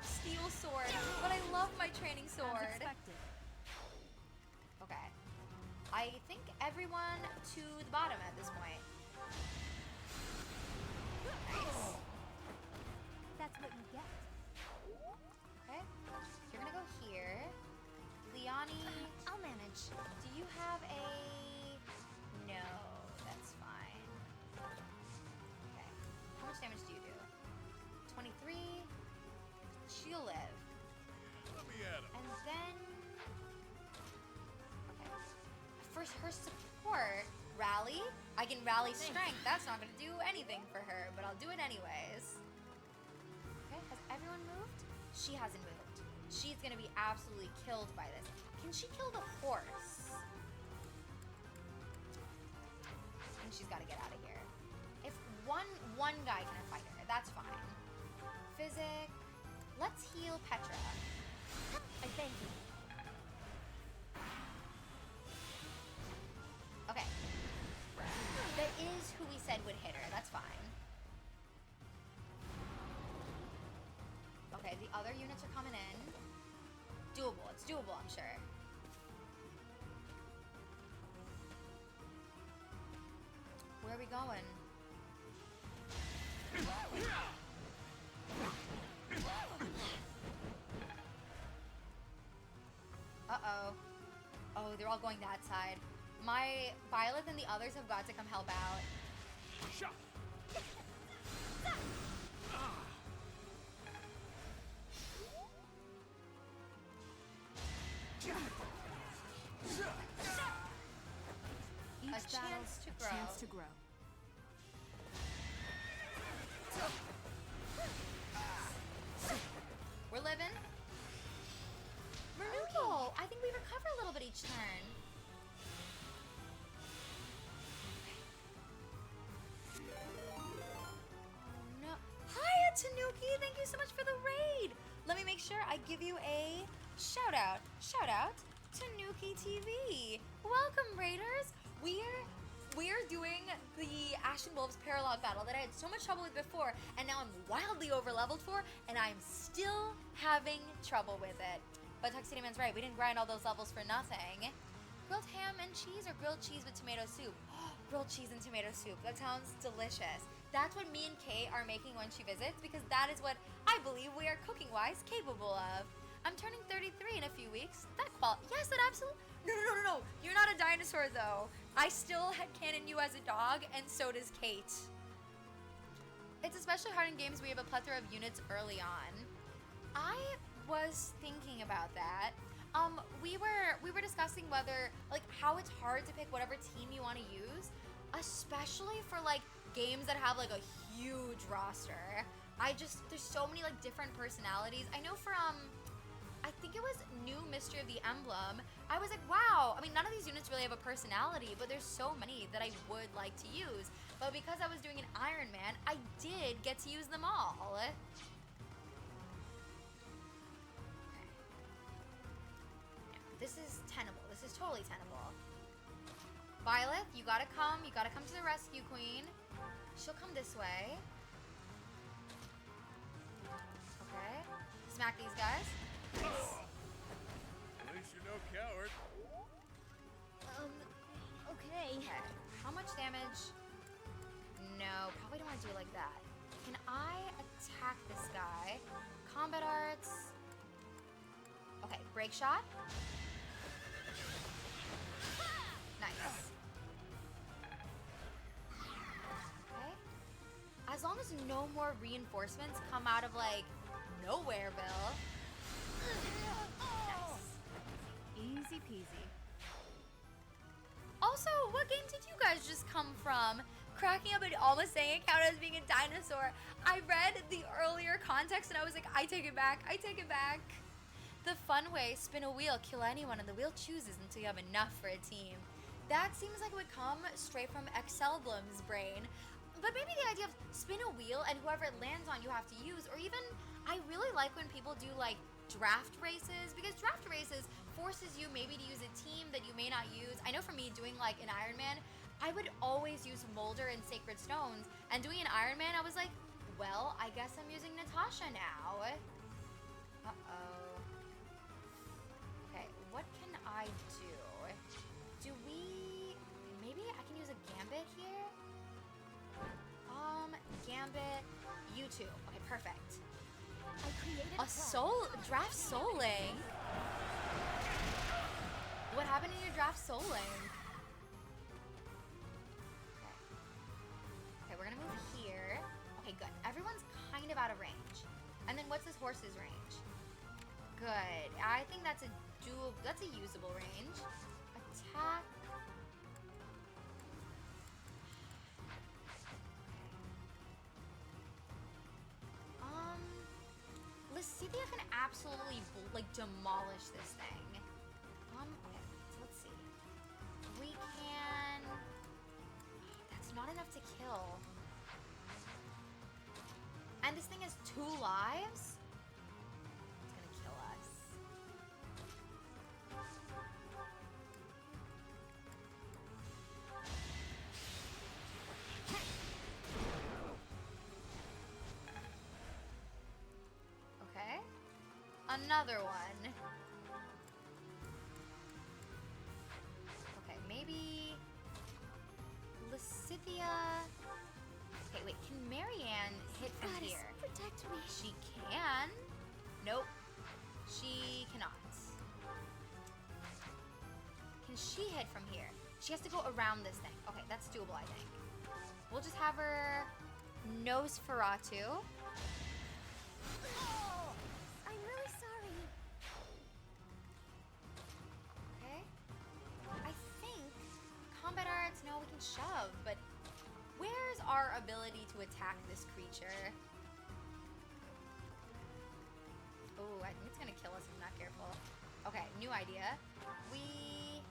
Steel sword, but I love my training As sword. expected. Okay. I think everyone to the bottom at this point. Nice. That's what you get. Okay. You're gonna go here. Leonie, I'll manage. do you have a... No, that's fine. Okay. How much damage do you do? 23. She'll live. Let me at him. And then... Okay. First, her support, rally. I can rally strength. That's not gonna do anything for her, but I'll do it anyways. Okay, has everyone moved? She hasn't moved. She's gonna be absolutely killed by this. Can she kill the horse? And she's gotta get out of here. If one guy can fight her, that's fine. Physic. Let's heal Petra. I thank you. Okay. That is who we said would hit her. That's fine. Okay, the other units are coming in. Doable. It's doable, I'm sure. Where are we going? Uh-oh. Oh, they're all going that side. My Violet and the others have got to come help out. Each A chance to grow. chance to grow. We're living. Renewal. I think we recover a little bit each turn. Oh no. Hiya, Tanuki. Thank you so much for the raid. Let me make sure I give you a shout out. Shout out, Tanuki TV. Welcome, raiders. We're doing the Ashen Wolves Paralogue battle that I had so much trouble with before, and now I'm wildly over-leveled for, and I'm still having trouble with it. But Tuxedo Man's right, we didn't grind all those levels for nothing. Grilled ham and cheese or grilled cheese with tomato soup? Grilled cheese and tomato soup, that sounds delicious. That's what me and Kay are making when she visits, because that is what I believe we are cooking-wise capable of. I'm turning 33 in a few weeks. Yes, that absolutely... No. You're not a dinosaur, though. I still headcanon you as a dog, and so does Kate. It's especially hard in games where you have a plethora of units early on. I was thinking about that. We were discussing whether, like, how it's hard to pick whatever team you want to use, especially for, like, games that have, like, a huge roster. There's so many, like, different personalities. I know for, I think it was New Mystery of the Emblem. I was like, wow. I mean, none of these units really have a personality, but there's so many that I would like to use. But because I was doing an Iron Man, I did get to use them all. Okay. This is tenable. This is totally tenable. Violet, you gotta come. You gotta come to the rescue, Queen. She'll come this way. Okay. Smack these guys. Nice. At least you're no coward. Okay. Okay. How much damage? No, probably don't want to do it like that. Can I attack this guy? Combat arts. Okay, break shot. Nice. Okay. As long as no more reinforcements come out of, like, Nowhereville. Nice. Easy peasy. Also, what game did you guys guys just come from? Cracking up and almost saying it counted as being a dinosaur. I read the earlier context and I was like, I take it back. I take it back. The fun way, spin a wheel, kill anyone, and the wheel chooses until you have enough for a team. That seems like it would come straight from Excelblum's brain. But maybe the idea of spin a wheel and whoever it lands on you have to use, or even, I really like when people do like draft races, because draft races forces you maybe to use a team that you may not use. I know for me, doing like an Iron Man, I would always use Molder and Sacred Stones, and doing an Iron Man, I was like, well, I guess I'm using Natasha now. Uh-oh. Okay, what can I do? Maybe I can use a Gambit here? Gambit, you two. Okay, perfect. I created A draft Soul Link. What happened in your draft Soul Link? Okay, we're gonna move here. Okay, good. Everyone's kind of out of range. And then what's this horse's range? Good. I think that's a usable range. Attack. Lysithea can absolutely like demolish this thing. Okay, so let's see. We can. That's not enough to kill. And this thing has 2 lives. It's gonna kill us. Okay. Another one. Okay, maybe Lysithea. Okay, wait, can Marianne hit from Goddess, here? protect me. She can. Nope. She cannot. Can she hit from here? She has to go around this thing. Okay, that's doable, I think. We'll just have her Nosferatu. I'm really sorry. Okay. I think combat arts, no, we can shove, but where's our ability to attack this creature? Oh, I think it's gonna kill us if I'm not careful. Okay, new idea. We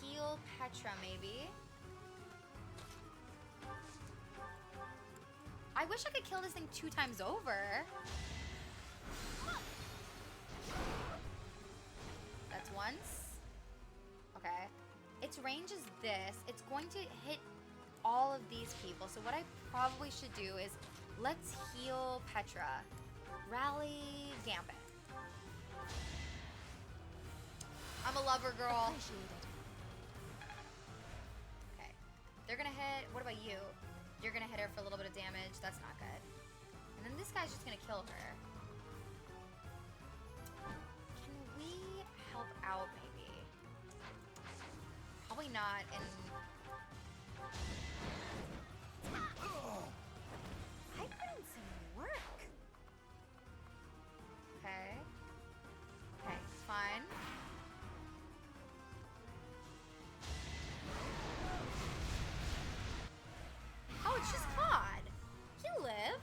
heal Petra, maybe. I wish I could kill this thing 2 times over. That's once. Okay. Its range is this. It's going to hit all of these people. So what I probably should do is let's heal Petra. Rally Gambit. I'm a lover girl. Appreciate it. Okay. They're gonna hit. What about you? You're gonna hit her for a little bit of damage. That's not good. And then this guy's just gonna kill her. Can we help out maybe? Probably not in... I put in some work. Okay. Okay, fine. Oh, it's just Claude. He'll live.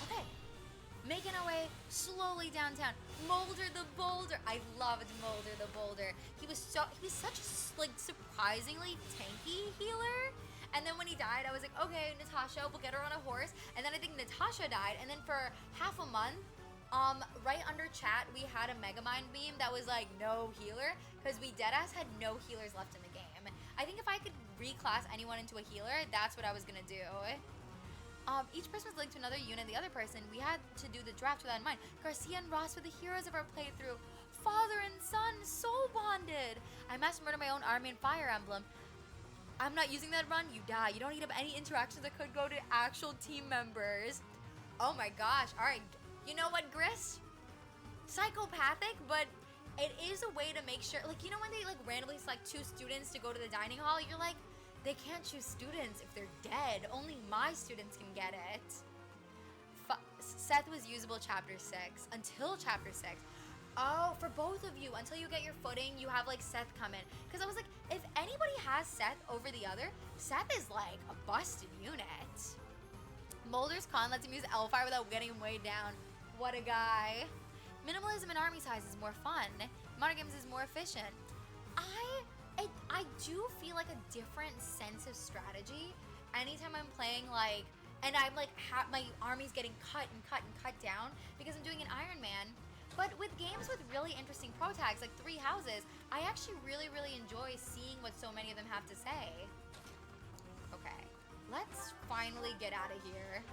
Okay. Making our way slowly downtown. Molder the Boulder. I loved Molder the Boulder. He was such a like surprisingly tanky healer. And then when he died, I was like, okay, Natasha, we'll get her on a horse. And then I think Natasha died. And then for half a month, right under chat, we had a Megamind meme that was like, no healer. Because we deadass had no healers left in the game. I think if I could reclass anyone into a healer, that's what I was going to do. Each person was linked to another unit. The other person, we had to do the draft with that in mind. Garcia and Ross were the heroes of our playthrough. Father and son, soul bonded. I mass murdered my own army and Fire Emblem. I'm not using that run. You die. You don't eat up any interactions that could go to actual team members. Oh my gosh. All right. You know what, Grist? Psychopathic, but it is a way to make sure, like, you know when they like randomly select 2 students to go to the dining hall, you're like, they can't choose students if they're dead. Only my students can get it. Seth was usable chapter 6 until chapter 6. Oh, for both of you, until you get your footing, you have like Seth come in. Because I was like, if anybody has Seth over the other, Seth is like a busted unit. Mulder's con lets him use Elfire without getting him weighed down. What a guy. Minimalism in army size is more fun. Modern games is more efficient. I do feel like a different sense of strategy anytime I'm playing like, and I'm like, my army's getting cut and cut and cut down because I'm doing an Iron Man. But with games with really interesting pro tags like 3 Houses, I actually really, really enjoy seeing what so many of them have to say. Okay, let's finally get out of here.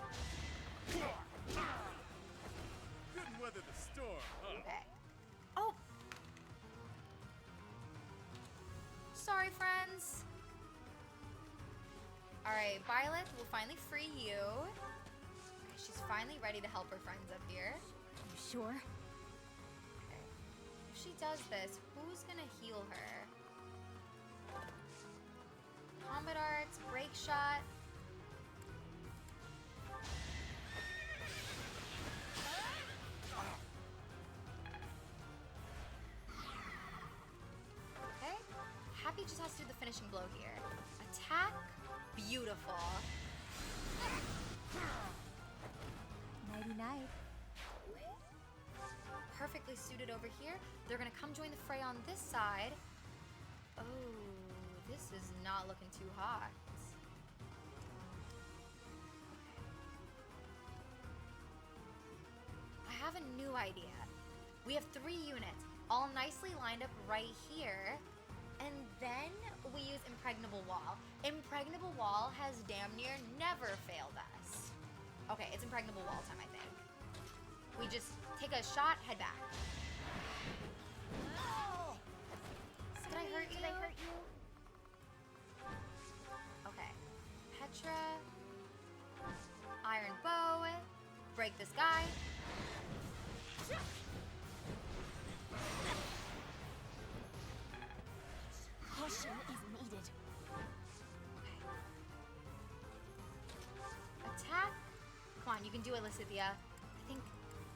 Couldn't weather the storm, huh? Okay. Oh. Sorry, friends. Alright, Violet will finally free you. Okay, she's finally ready to help her friends up here. You sure? Okay. If she does this, who's gonna heal her? Combat arts, break shot. Okay. Happy just has to do the finishing blow here. Attack. Beautiful. Nighty-night. Perfectly suited over here. They're gonna come join the fray on this side. Oh, this is not looking too hot. I have a new idea. We have 3 units, all nicely lined up right here. And then we use Impregnable Wall. Impregnable Wall has damn near never failed us. Okay, it's Impregnable Wall time, I think. We just take a shot, head back. Did I hurt you? Did I hurt you? Okay. Petra. Iron Bow. Break this guy. Caution is needed. Attack. Come on, you can do it, Lysithia. I think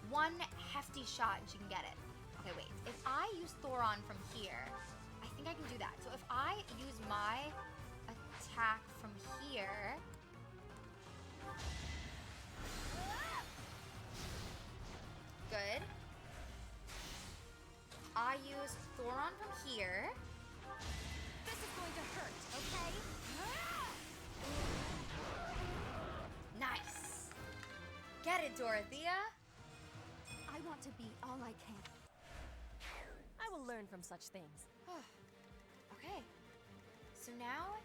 1 hefty shot and she can get it. Okay, wait. If I use Thoron from here, I think I can do that. So if I use my attack from here... Good. I use Thoron from here. This is going to hurt, okay? Nice. Get it, Dorothea. I want to be all I can. I will learn from such things. Okay. So now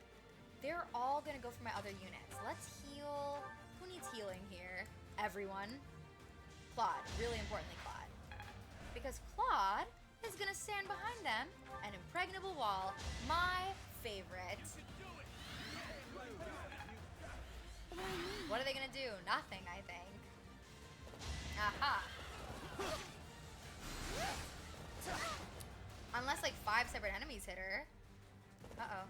they're all gonna go for my other units. Let's heal. Who needs healing here? Everyone. Claude. Really importantly, Claude. Because Claude is gonna stand behind them. An Impregnable Wall. My favorite. What are they gonna do? Nothing, I think. Aha. Unless like 5 separate enemies hit her. Uh-oh.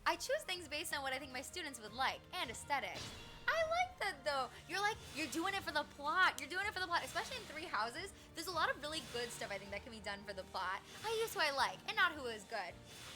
I choose things based on what I think my students would like and aesthetics. I like that though. You're doing it for the plot. You're doing it for the plot, especially in 3 Houses. There's a lot of really good stuff I think that can be done for the plot. I use who I like and not who is good.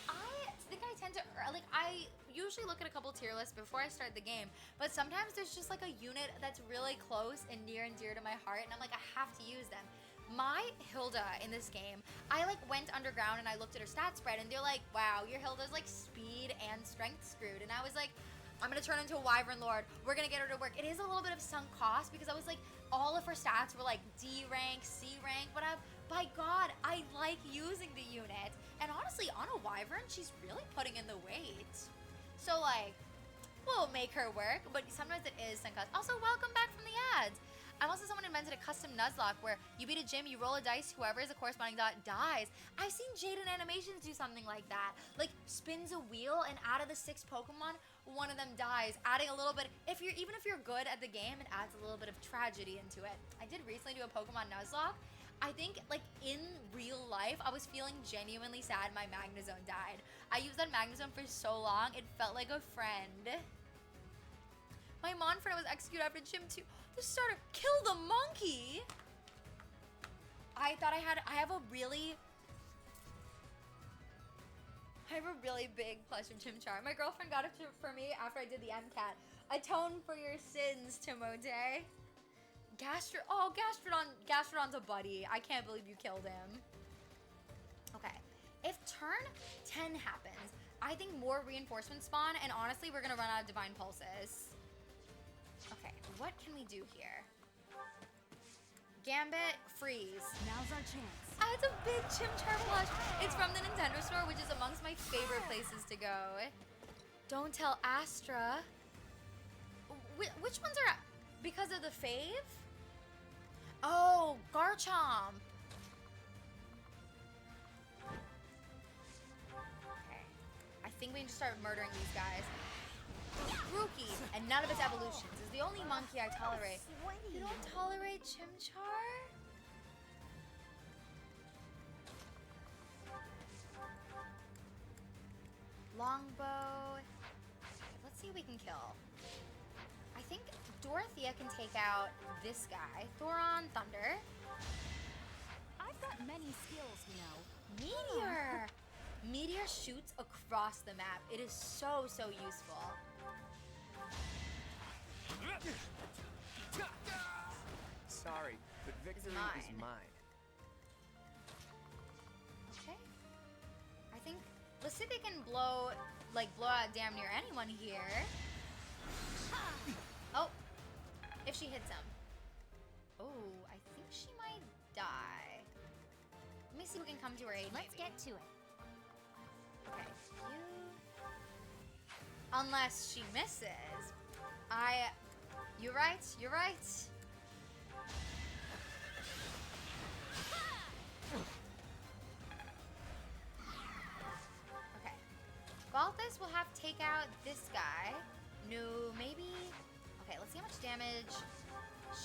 I think I tend to I usually look at a couple tier lists before I start the game, but sometimes there's just like a unit that's really close and near to my heart, and I'm like, I have to use them. My Hilda in this game, I like went underground and I looked at her stat spread and they're like, wow, your Hilda's like speed and strength screwed. And I was like, I'm gonna turn into a Wyvern Lord. We're gonna get her to work. It is a little bit of sunk cost because I was like, all of her stats were like D rank, C rank, but by God, I like using the unit. And honestly, on a Wyvern, she's really putting in the weight. So like, we'll make her work, but sometimes it is sunk cost. Also, welcome back from the ads. I've also someone invented a custom Nuzlocke where you beat a gym, you roll a dice, whoever is a corresponding dot dies. I've seen Jaden Animations do something like that. Like spins a wheel and out of the 6 Pokemon, one of them dies, adding a little bit, even if you're good at the game, it adds a little bit of tragedy into it. I did recently do a Pokemon Nuzlocke. I think like in real life, I was feeling genuinely sad my Magnezone died. I used that Magnezone for so long, it felt like a friend. My Mon friend was executed after Gym 2. The starter killed the monkey. I thought I have a really big plush of Chimchar. My girlfriend got it for me after I did the MCAT. Atone for your sins, Timote. Gastrodon's a buddy. I can't believe you killed him. Okay. If turn 10 happens, I think more reinforcements spawn, and honestly, we're gonna run out of Divine Pulses. Okay, what can we do here? Gambit, freeze. Now's our chance. It's a big Chimchar plush. It's from the Nintendo store, which is amongst my favorite places to go. Don't tell Astra. Which ones are because of the fave? Oh, Garchomp. Okay. I think we need to start murdering these guys. Grookey, and none of its evolutions, is the only monkey I tolerate. You don't tolerate Chimchar? Longbow. Let's see who we can kill. I think Dorothea can take out this guy. Thoron, Thunder. I've got many skills, you know. Meteor! Meteor shoots across the map. It is so useful. Sorry, but victory is mine. Okay. I think Lacithia can blow out damn near anyone here. Oh, if she hits him. Oh, I think she might die. Let me see who can come to her aid. Let's maybe. get to it. Okay, you. Unless she misses. You're right. You're right. Okay. Balthus will have to take out this guy. No, maybe. Okay, let's see how much damage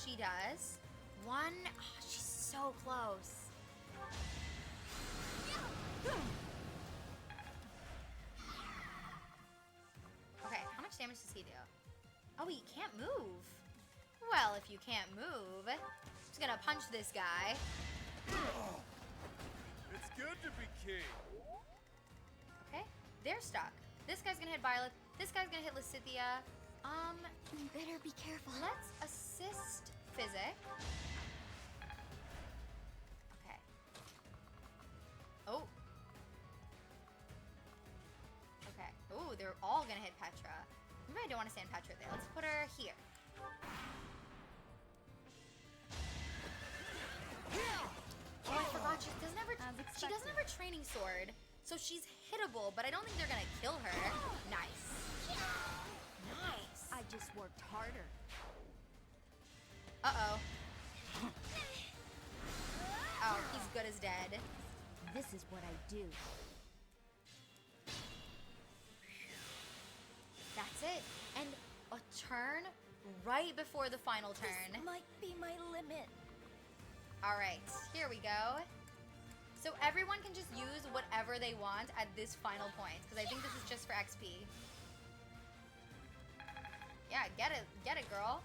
she does. One. Oh, she's so close. Okay, how much damage does he do? Oh, he can't move. Well, if you can't move, I'm just gonna punch this guy. It's good to be king. Okay, they're stuck. This guy's gonna hit Violet. This guy's gonna hit Lacithia. Better be careful. Let's assist Physic. Okay. Oh. Okay. Oh, they're all gonna hit Petra. Maybe I don't want to stand Petra there. Let's put her here. Oh, I forgot. She doesn't have her training sword, so she's hittable. But I don't think they're gonna kill her. Nice. Nice. I just worked harder. Uh-oh. Oh, he's good as dead. This is what I do. That's it. And a turn right before the final turn. This might be my limit. All right, here we go. So everyone can just use whatever they want at this final point, because I think this is just for XP. Yeah, get it, girl.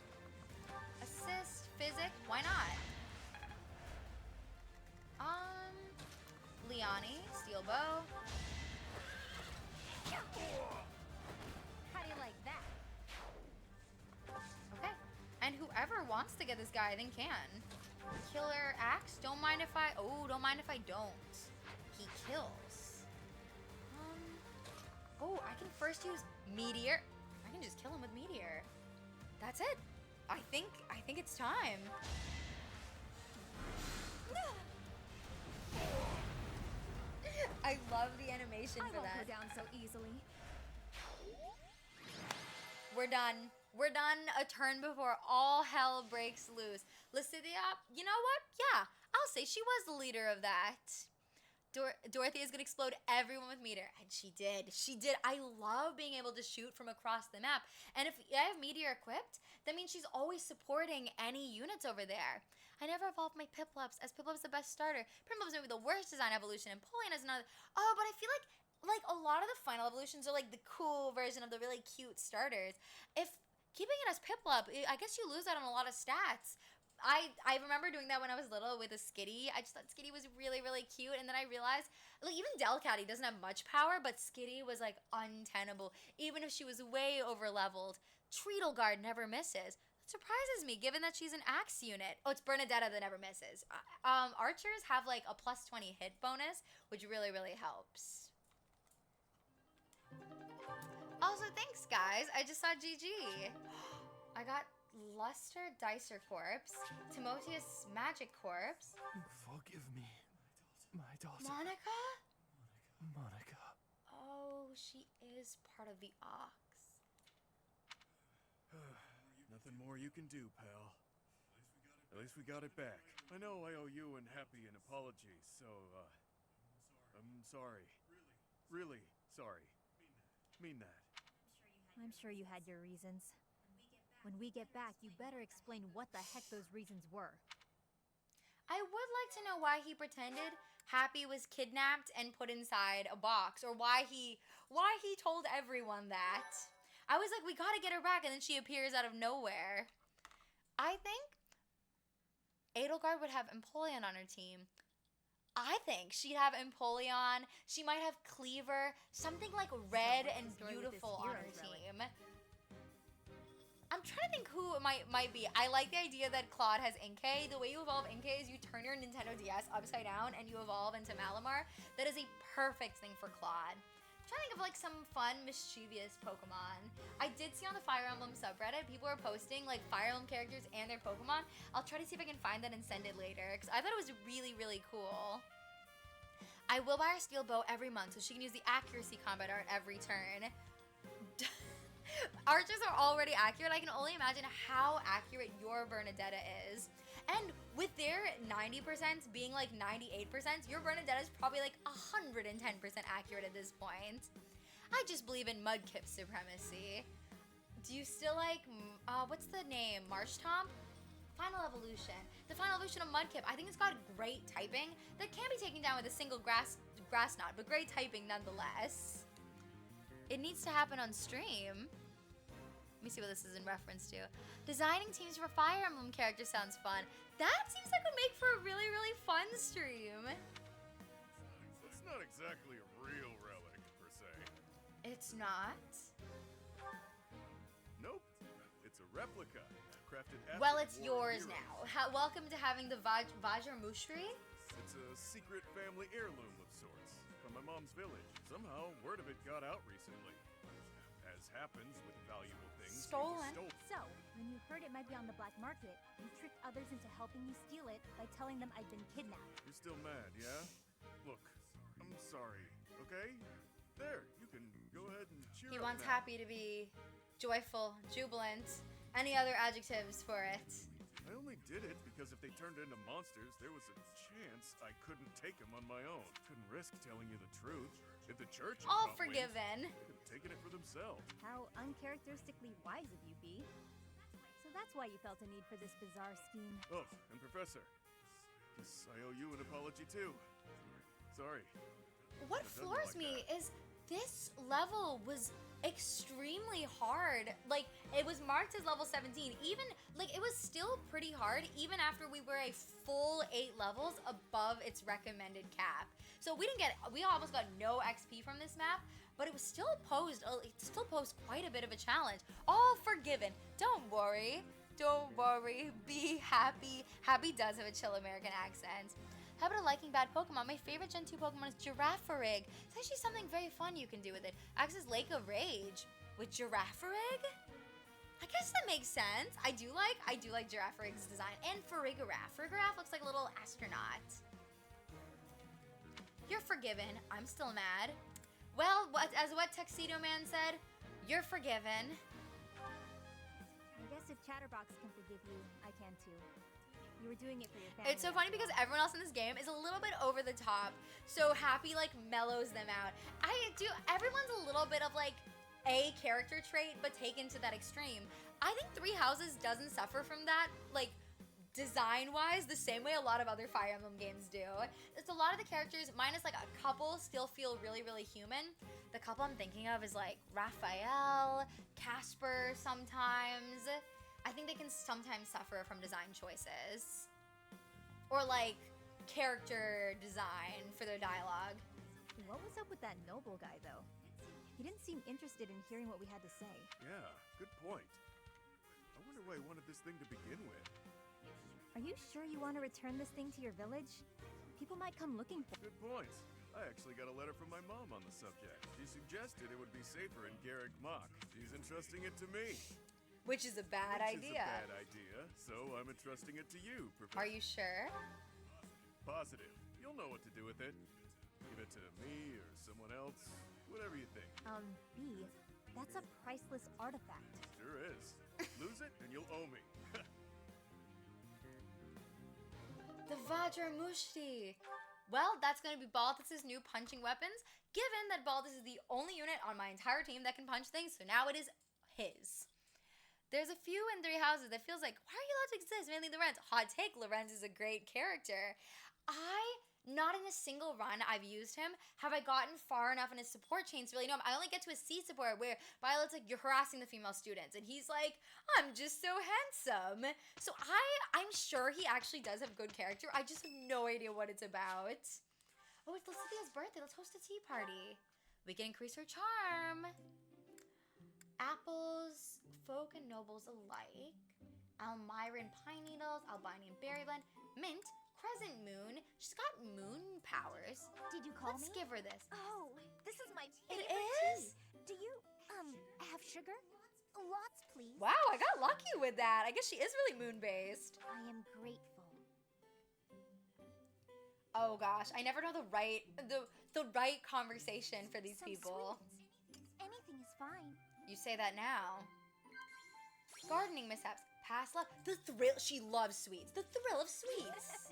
Assist, Physic, why not? Liani, Steel Bow. How do you like that? Okay, and whoever wants to get this guy, then can. Killer Axe, don't mind if I don't. He kills. Oh, I can first use Meteor. I can just kill him with Meteor. That's it. I think it's time. I love the animation I for won't that. go down so easily. We're done. We're done a turn before all hell breaks loose. Lucidia, you know what? Yeah, I'll say she was the leader of that. Dorothy is going to explode everyone with meteor. And she did. She did. I love being able to shoot from across the map. And if I have meteor equipped, that means she's always supporting any units over there. I never evolved my Piplups, as Piplup's the best starter. Piplups may be the worst design evolution, and Polian is another. Oh, but I feel like a lot of the final evolutions are like the cool version of the really cute starters. If keeping it as Piplup, I guess you lose out on a lot of stats. I remember doing that when I was little with a Skitty. I just thought Skitty was really, really cute. And then I realized, like, even Delcatty doesn't have much power, but Skitty was, like, untenable. Even if she was way over-leveled. Treadleguard never misses. That surprises me, given that she's an axe unit. Oh, it's Bernadetta that never misses. Archers have, like, a plus 20 hit bonus, which really, really helps. Also, thanks, guys. I just saw GG. I got Luster Dicer Corpse, Timotheus Magic Corpse. Forgive me, my daughter. Monica? Monica. Oh, she is part of the Ox. Nothing more you can do, pal. At least we got it back. I know I owe you and Happy an apology, so, I'm sorry. Really sorry. Mean that. I'm sure you had your reasons. When we get back, you better explain what the heck those reasons were. I would like to know why he pretended Happy was kidnapped and put inside a box, or why he told everyone that. I was like, we gotta get her back, and then she appears out of nowhere. I think Edelgard would have Empoleon on her team. I think she'd have Empoleon. She might have Cleaver, something like red and beautiful on her team. I'm trying to think who it might be. I like the idea that Claude has Inkay. The way you evolve Inkay is you turn your Nintendo DS upside down and you evolve into Malamar. That is a perfect thing for Claude. I'm trying to think of like some fun, mischievous Pokemon. I did see on the Fire Emblem subreddit, people are posting like Fire Emblem characters and their Pokemon. I'll try to see if I can find that and send it later, because I thought it was really, really cool. I will buy her steel bow every month so she can use the accuracy combat art every turn. Archers are already accurate. I can only imagine how accurate your Bernadetta is. And with their 90% being like 98%, your Bernadetta is probably like 110% accurate at this point. I just believe in Mudkip supremacy. Do you still like, what's the name? Marshtomp? Final evolution. The final evolution of Mudkip. I think it's got great typing that can be taken down with a single grass knot, but great typing nonetheless. It needs to happen on stream. Let me see what this is in reference to. Designing teams for Fire Emblem characters sounds fun. That seems like would make for a really, really fun stream. It's not exactly a real relic, per se. It's not? Nope. It's a replica. Crafted after Well, it's the War of yours Heroes. now. Welcome to having the Vajramushri. It's a secret family heirloom of sorts from my mom's village. Somehow, word of it got out recently. As happens with valuable things, it was Stolen. stolen. So, when you heard it might be on the black market, you tricked others into helping you steal it by telling them I'd been kidnapped. You're still mad, yeah? Look, I'm sorry, okay? There, you can go ahead and cheer He up wants now. Happy to be joyful, jubilant, any other adjectives for it. I only did it because if they turned into monsters, there was a chance I couldn't take them on my own. Couldn't risk telling you the truth. If the church had All caught wind, forgiven. they could have taken it for themselves. How uncharacteristically wise of you, B. So that's why you felt a need for this bizarre scheme. Oh, and Professor, guess I owe you an apology too. Sorry. What It doesn't floors like me that. is this level was extremely hard. Like, it was marked as level 17. Even, like, it was still pretty hard even after we were a full 8 levels above its recommended cap. So we almost got no XP from this map, but it still posed quite a bit of a challenge. All forgiven. Don't worry. Don't worry. Be happy. Happy does have a chill American accent. Habit of liking bad Pokemon. My favorite Gen 2 Pokemon is Girafarig. It's actually something very fun you can do with it. Acts as Lake of Rage with Girafarig? I guess that makes sense. I do like Girafarig's design. And Farigiraf. Farigiraf looks like a little astronaut. You're forgiven. I'm still mad. Well, as what Tuxedo Man said, you're forgiven. Chatterbox can forgive you. I can too. You were doing it for your family. It's so funny because everyone else in this game is a little bit over the top. So Happy like mellows them out. Everyone's a little bit of like a character trait, but taken to that extreme. I think Three Houses doesn't suffer from that, like design-wise, the same way a lot of other Fire Emblem games do. It's a lot of the characters, minus like a couple, still feel really, really human. The couple I'm thinking of is like Raphael, Casper sometimes. I think they can sometimes suffer from design choices. Or like character design for their dialogue. What was up with that noble guy, though? He didn't seem interested in hearing what we had to say. Yeah, good point. I wonder why he wanted this thing to begin with. Are you sure you want to return this thing to your village? People might come looking for Good point. I actually got a letter from my mom on the subject. She suggested it would be safer in Garrick Mach. She's entrusting it to me. Which is a bad idea. Which is a bad idea, so I'm entrusting it to you, Are you sure? Positive. You'll know what to do with it. Give it to me or someone else. Whatever you think. B, that's a priceless artifact. Sure is. Lose it and you'll owe me. The Vajramushti. Well, that's going to be Balthus' new punching weapons, given that Balthus is the only unit on my entire team that can punch things, so now it is his. There's a few in Three Houses that feels like, why are you allowed to exist? Mainly Lorenz. Hot take, Lorenz is a great character. Not in a single run I've used him have I gotten far enough in his support chain to really know him. I only get to a C support where Violet's like, you're harassing the female students. And he's like, I'm just so handsome. So I'm sure he actually does have good character. I just have no idea what it's about. Oh, it's Lysithea's birthday. Let's host a tea party. We can increase her charm. Apples, folk and nobles alike. Almyran pine needles, Albanian berry blend, mint, crescent moon. She's got moon powers. Did you call Let's me? give her this. Oh, this is my It favorite is? tea. Do you, have sugar? Lots, please. Wow, I got lucky with that. I guess she is really moon-based. I am grateful. Oh gosh, I never know the right conversation for these people. Sweets. Anything is fine. You say that now. Gardening mishaps. Past love. The thrill. She loves sweets. The thrill of sweets.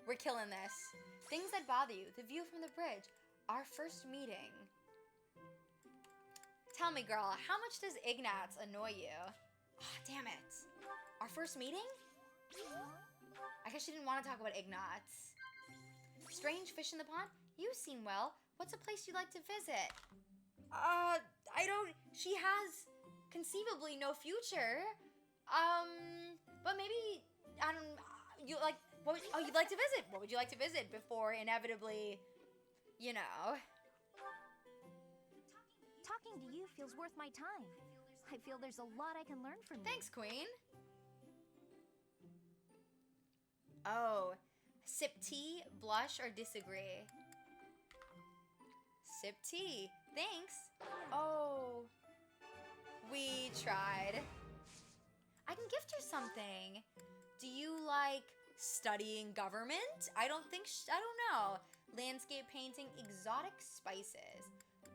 We're killing this. Things that bother you. The view from the bridge. Our first meeting. Tell me, girl, how much does Ignatz annoy you? Oh, damn it. Our first meeting? I guess she didn't want to talk about Ignatz. Strange fish in the pond? You seem well. What's a place you'd like to visit? She has conceivably no future. But maybe, you'd like to visit. What would you like to visit before inevitably, you know? Talking to you feels worth my time. I feel there's a lot I can learn from you. Thanks, Queen. Oh, sip tea, blush, or disagree? Sip tea. Thanks. Oh, we tried. I can gift her something. Do you like studying government? I don't know. Landscape painting, exotic spices.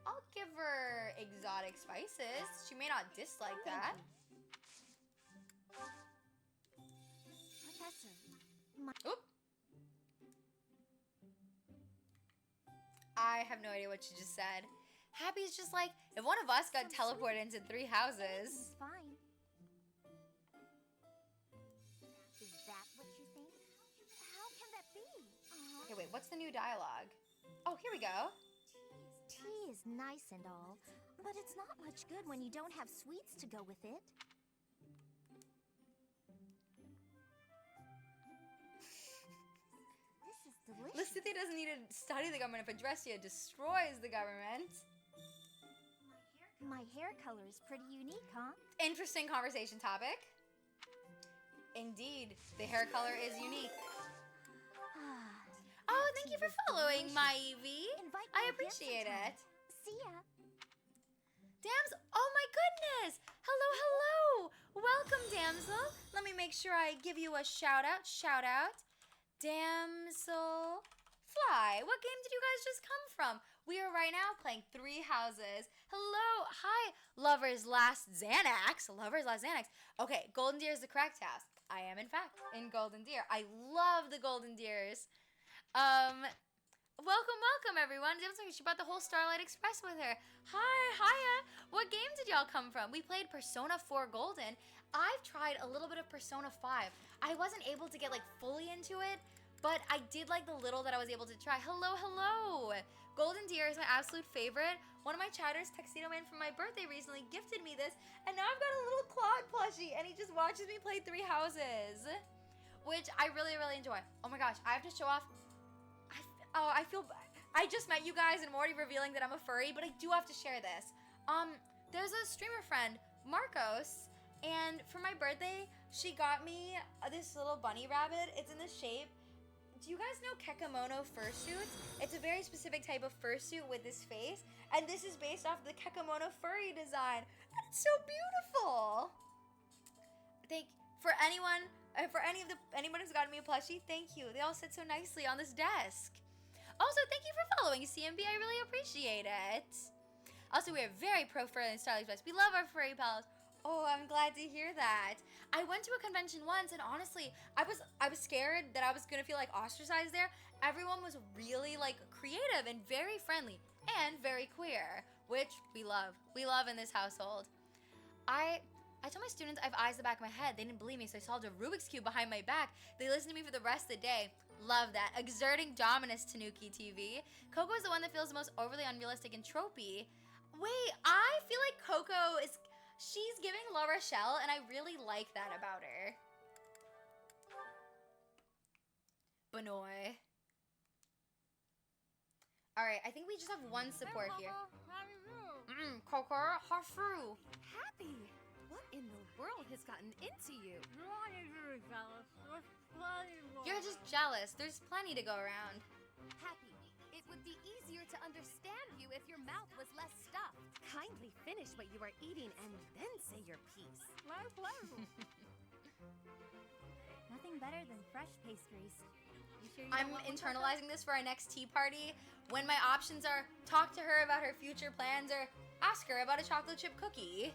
I'll give her exotic spices. She may not dislike that. Professor, Oop. I have no idea what she just said. Happy's just like, if one of us got teleported into Three Houses. It's fine. Is that what you think? How can that be? Okay, wait, what's the new dialogue? Oh, here we go. Tea is nice and all, but it's not much good when you don't have sweets to go with it. This is delicious. Lysithea doesn't need to study the government if Adressia destroys the government. My hair color is pretty unique, huh? Interesting conversation topic. Indeed, the hair color is unique. Oh, thank you for following, my Evie. Invite I me again appreciate sometime. it. See ya. Damsel, oh my goodness! Hello, hello! Welcome, damsel. Let me make sure I give you a shout out. Shout out. Damsel Fly, what game did you guys just come from? We are right now playing Three Houses. Hello, hi, Lover's Last Xanax. Lover's Last Xanax. Okay, Golden Deer is the correct house. I am, in fact, in Golden Deer. I love the Golden Deers. Welcome, everyone. She brought the whole Starlight Express with her. Hi, hiya. What game did y'all come from? We played Persona 4 Golden. I've tried a little bit of Persona 5. I wasn't able to get, like, fully into it, but I did like the little that I was able to try. Hello. Golden Deer is my absolute favorite. One of my chatters, Tuxedo Man, from my birthday recently gifted me this, and now I've got a little Claude plushie, and he just watches me play Three Houses, which I really enjoy. Oh my gosh, I have to show off. I feel bad. I just met you guys, and I'm already revealing that I'm a furry, but I do have to share this. There's a streamer friend, Marcos, and for my birthday, she got me this little bunny rabbit. It's in the shape. Do you guys know Kekemono fursuits? It's a very specific type of fursuit with this face, and this is based off the Kekemono furry design. And it's so beautiful. Anyone who's gotten me a plushie, thank you. They all sit so nicely on this desk. Also, thank you for following CMB. I really appreciate it. Also, we are very pro furry and Starlight Express. We love our furry pals. Oh, I'm glad to hear that. I went to a convention once, and honestly, I was scared that I was gonna feel like ostracized there. Everyone was really like creative and very friendly and very queer, which we love. We love in this household. I told my students I have eyes in the back of my head. They didn't believe me, so I solved a Rubik's Cube behind my back. They listened to me for the rest of the day. Love that. Exerting dominance, Tanuki TV. Coco is the one that feels the most overly unrealistic and tropey. Wait, I feel like Coco is... She's giving La Rochelle, and I really like that about her. Benoy. Alright, I think we just have one support here. Coco, Hafu. Happy! What in the world has gotten into you? You're just jealous. There's plenty to go around. Happy, it would be easier to understand you if your mouth was less stuffed. Kindly finish what you are eating and then say your piece. Nothing better than fresh pastries. You sure you I'm don't want one, Coco? internalizing this for our next tea party, when my options are talk to her about her future plans or ask her about a chocolate chip cookie.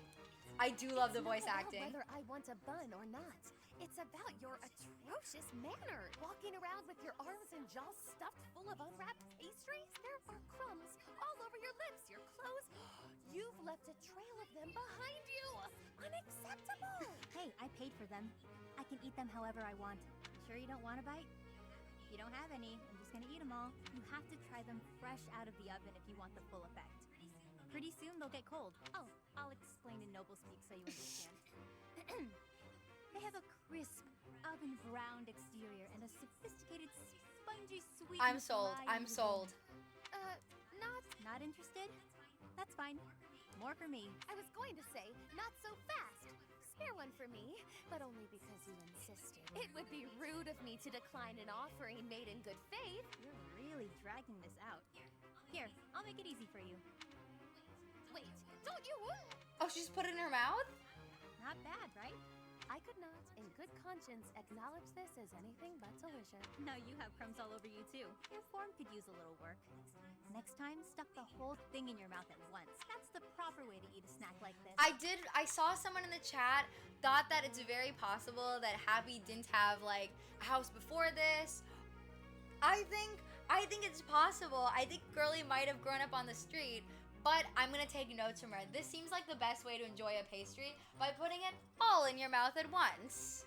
I do love the It's voice not about acting. whether I want a bun or not. It's about your atrocious manner. Walking around with your arms and jaws stuffed full of unwrapped pastries. There are crumbs all over your lips, your clothes. You've left a trail of them behind you. Unacceptable. Hey, I paid for them. I can eat them however I want. Sure you don't want a bite? If you don't have any, I'm just gonna eat them all. You have to try them fresh out of the oven if you want the full effect. Pretty soon they'll get cold. Oh, I'll explain in noble speak so you understand. They have a crisp, oven-browned exterior and a sophisticated, spongy, sweet. I'm sold. I'm sold. Not interested? That's fine. More for me. I was going to say, not so fast. Spare one for me, but only because you insisted. It would be rude of me to decline an offering made in good faith. You're really dragging this out. Here, I'll make it easy for you. Wait, don't you? Oh, she just put it in her mouth? Not bad, right? I could not, in good conscience, acknowledge this as anything but delicious. Now you have crumbs all over you too. Your form could use a little work. Next time, stuff the whole thing in your mouth at once. That's the proper way to eat a snack like this. I saw someone in the chat thought that it's very possible that Happy didn't have like a house before this. I think it's possible. I think Girly might have grown up on the street, but I'm gonna take notes from her. This seems like the best way to enjoy a pastry, by putting it all in your mouth at once.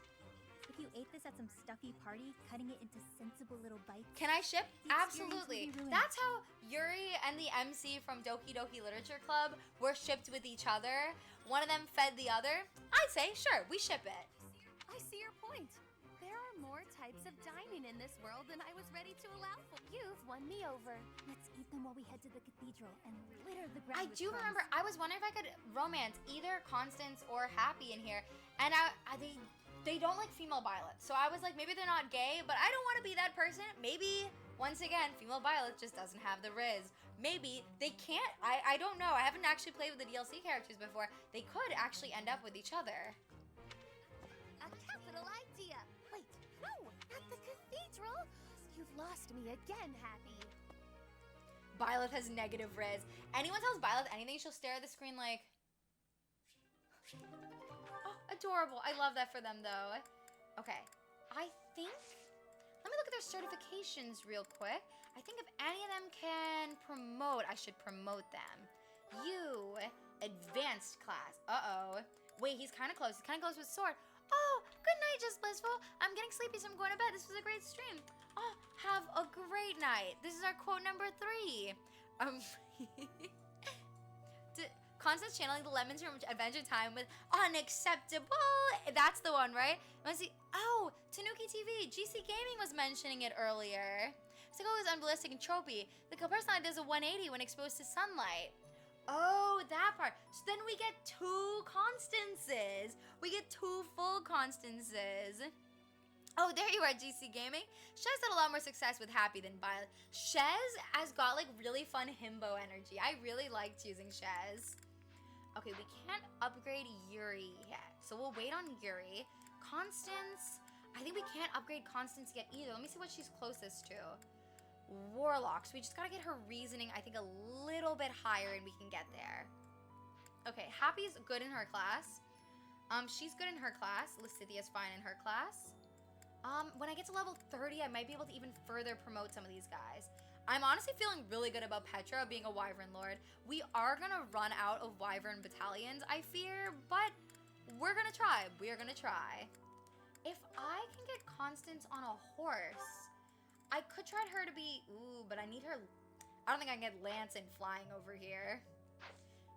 If you ate this at some stuffy party, cutting it into sensible little bites. Can I ship? The experience Absolutely. will be ruined. That's how Yuri and the MC from Doki Doki Literature Club were shipped with each other. One of them fed the other. I'd say, sure, we ship it. I see your point. There are more types of dining in this world than I was ready to allow for. You've won me over. Let's eat them while we head to the cathedral and litter the ground I with do crumbs. remember, I was wondering if I could romance either Constance or Happy in here, and they don't like female Violet. So I was like, maybe they're not gay, but I don't want to be that person. Maybe, once again, female Violet just doesn't have the riz. Maybe they can't, I don't know. I haven't actually played with the DLC characters before. They could actually end up with each other. A capital idea. Wait, no, at the cathedral? You've lost me again, Happy. Byleth has negative riz. Anyone tells Byleth anything, she'll stare at the screen like... Oh, adorable. I love that for them, though. Okay. I think... Let me look at their certifications real quick. I think if any of them can promote, I should promote them. You, advanced class. Uh-oh. Wait, he's kind of close. He's kind of close with sword. Oh, good night, Just Blissful. I'm getting sleepy, so I'm going to bed. This was a great stream. Oh, have a great night. This is our quote number 3. Constance channeling the lemons from Adventure Time with unacceptable. That's the one, right? Let's see. Oh, Tanuki TV. GC Gaming was mentioning it earlier. Sicko is unballistic and tropey. The personality does a 180 when exposed to sunlight. Oh, that part. So then we get 2 Constances. We get 2 full Constances. Oh, there you are, GC Gaming. Shez had a lot more success with Happy than Violet. Shez has got like really fun himbo energy. I really liked using Shez. Okay, we can't upgrade Yuri yet. So we'll wait on Yuri. Constance, I think we can't upgrade Constance yet either. Let me see what she's closest to. Warlocks. We just gotta get her reasoning, I think, a little bit higher and we can get there. Okay, Happy's good in her class. She's good in her class. Lysithia's fine in her class. When I get to level 30, I might be able to even further promote some of these guys. I'm honestly feeling really good about Petra being a Wyvern Lord. We are gonna run out of Wyvern battalions, I fear, but we're gonna try. We are gonna try. If I can get Constance on a horse, I could try her to be... Ooh, but I need her... I don't think I can get Lance in flying over here.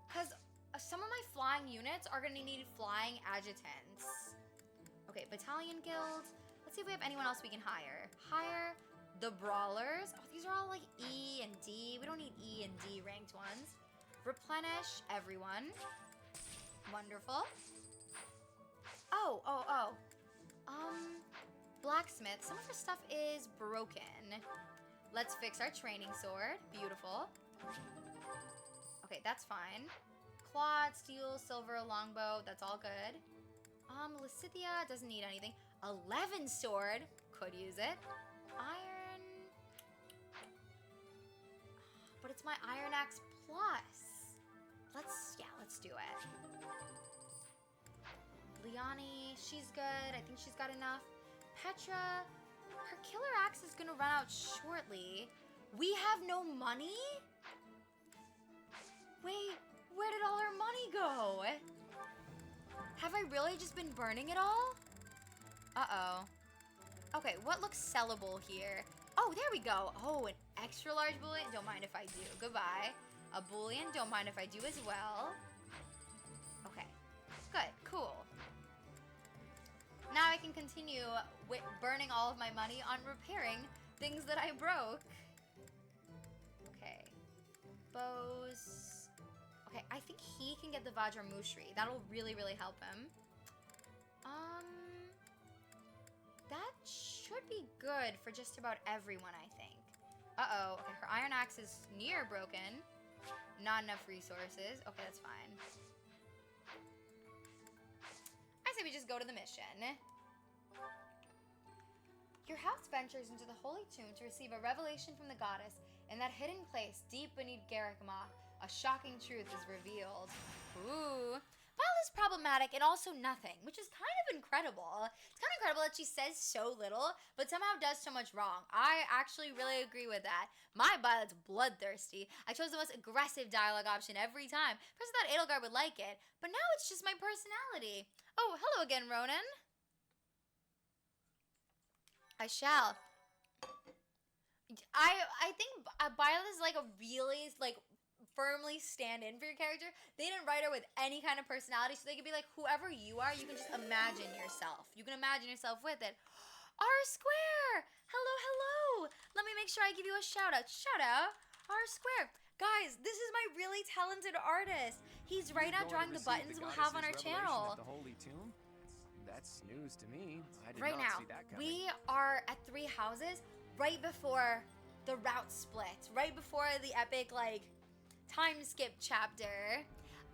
Because some of my flying units are going to need flying adjutants. Okay, Battalion Guild. Let's see if we have anyone else we can hire. Hire the Brawlers. Oh, these are all like E and D. We don't need E and D ranked ones. Replenish everyone. Wonderful. Oh. Blacksmith. Some of her stuff is broken. Let's fix our training sword. Beautiful. Okay, that's fine. Clawed, steel, silver, longbow. That's all good. Lysithia doesn't need anything. 11 sword. Could use it. Iron. But it's my Iron Axe Plus. Let's do it. Liani, she's good. I think she's got enough. Petra, her killer axe is gonna run out shortly. We have no money? Wait, where did all our money go? Have I really just been burning it all? Uh-oh. Okay, what looks sellable here? Oh, there we go. Oh, an extra large bullion? Don't mind if I do. Goodbye. A bullion? Don't mind if I do as well. Okay. Good. Cool. Now I can continue with burning all of my money on repairing things that I broke. Okay. Bows. Okay, I think he can get the Vajramushri. That'll really, really help him. That should be good for just about everyone, I think. Uh-oh. Okay, her Iron Axe is near broken. Not enough resources. Okay, that's fine. I say we just go to the mission. Your house ventures into the holy tomb to receive a revelation from the goddess. In that hidden place, deep beneath Garrickma, a shocking truth is revealed. Ooh. Violet is problematic and also nothing, which is kind of incredible. It's kind of incredible that she says so little, but somehow does so much wrong. I actually really agree with that. My Violet's bloodthirsty. I chose the most aggressive dialogue option every time. First I thought Edelgard would like it, but now it's just my personality. Oh, hello again, Ronan. I shall. I think Violet is like a really firmly stand in for your character. They didn't write her with any kind of personality, so they could be like whoever you are, you can just imagine yourself. You can imagine yourself with it. R Square! Hello, hello! Let me make sure I give you a shout out. Shout out, R Square. Guys, this is my really talented artist. He's right now drawing the buttons we'll have on our channel. The Holy Tomb? That's news to me. I did Right not now, see that coming. we are at 3 houses right before the route split, right before the epic time skip chapter.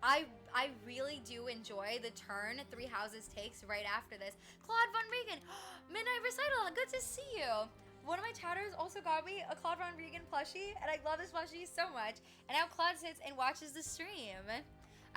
I really do enjoy the turn 3 houses takes right after this. Claude Von Regan, Midnight Recital, good to see you. One of my chatters also got me a Claude Von Regan plushie, and I love this plushie so much. And now Claude sits and watches the stream.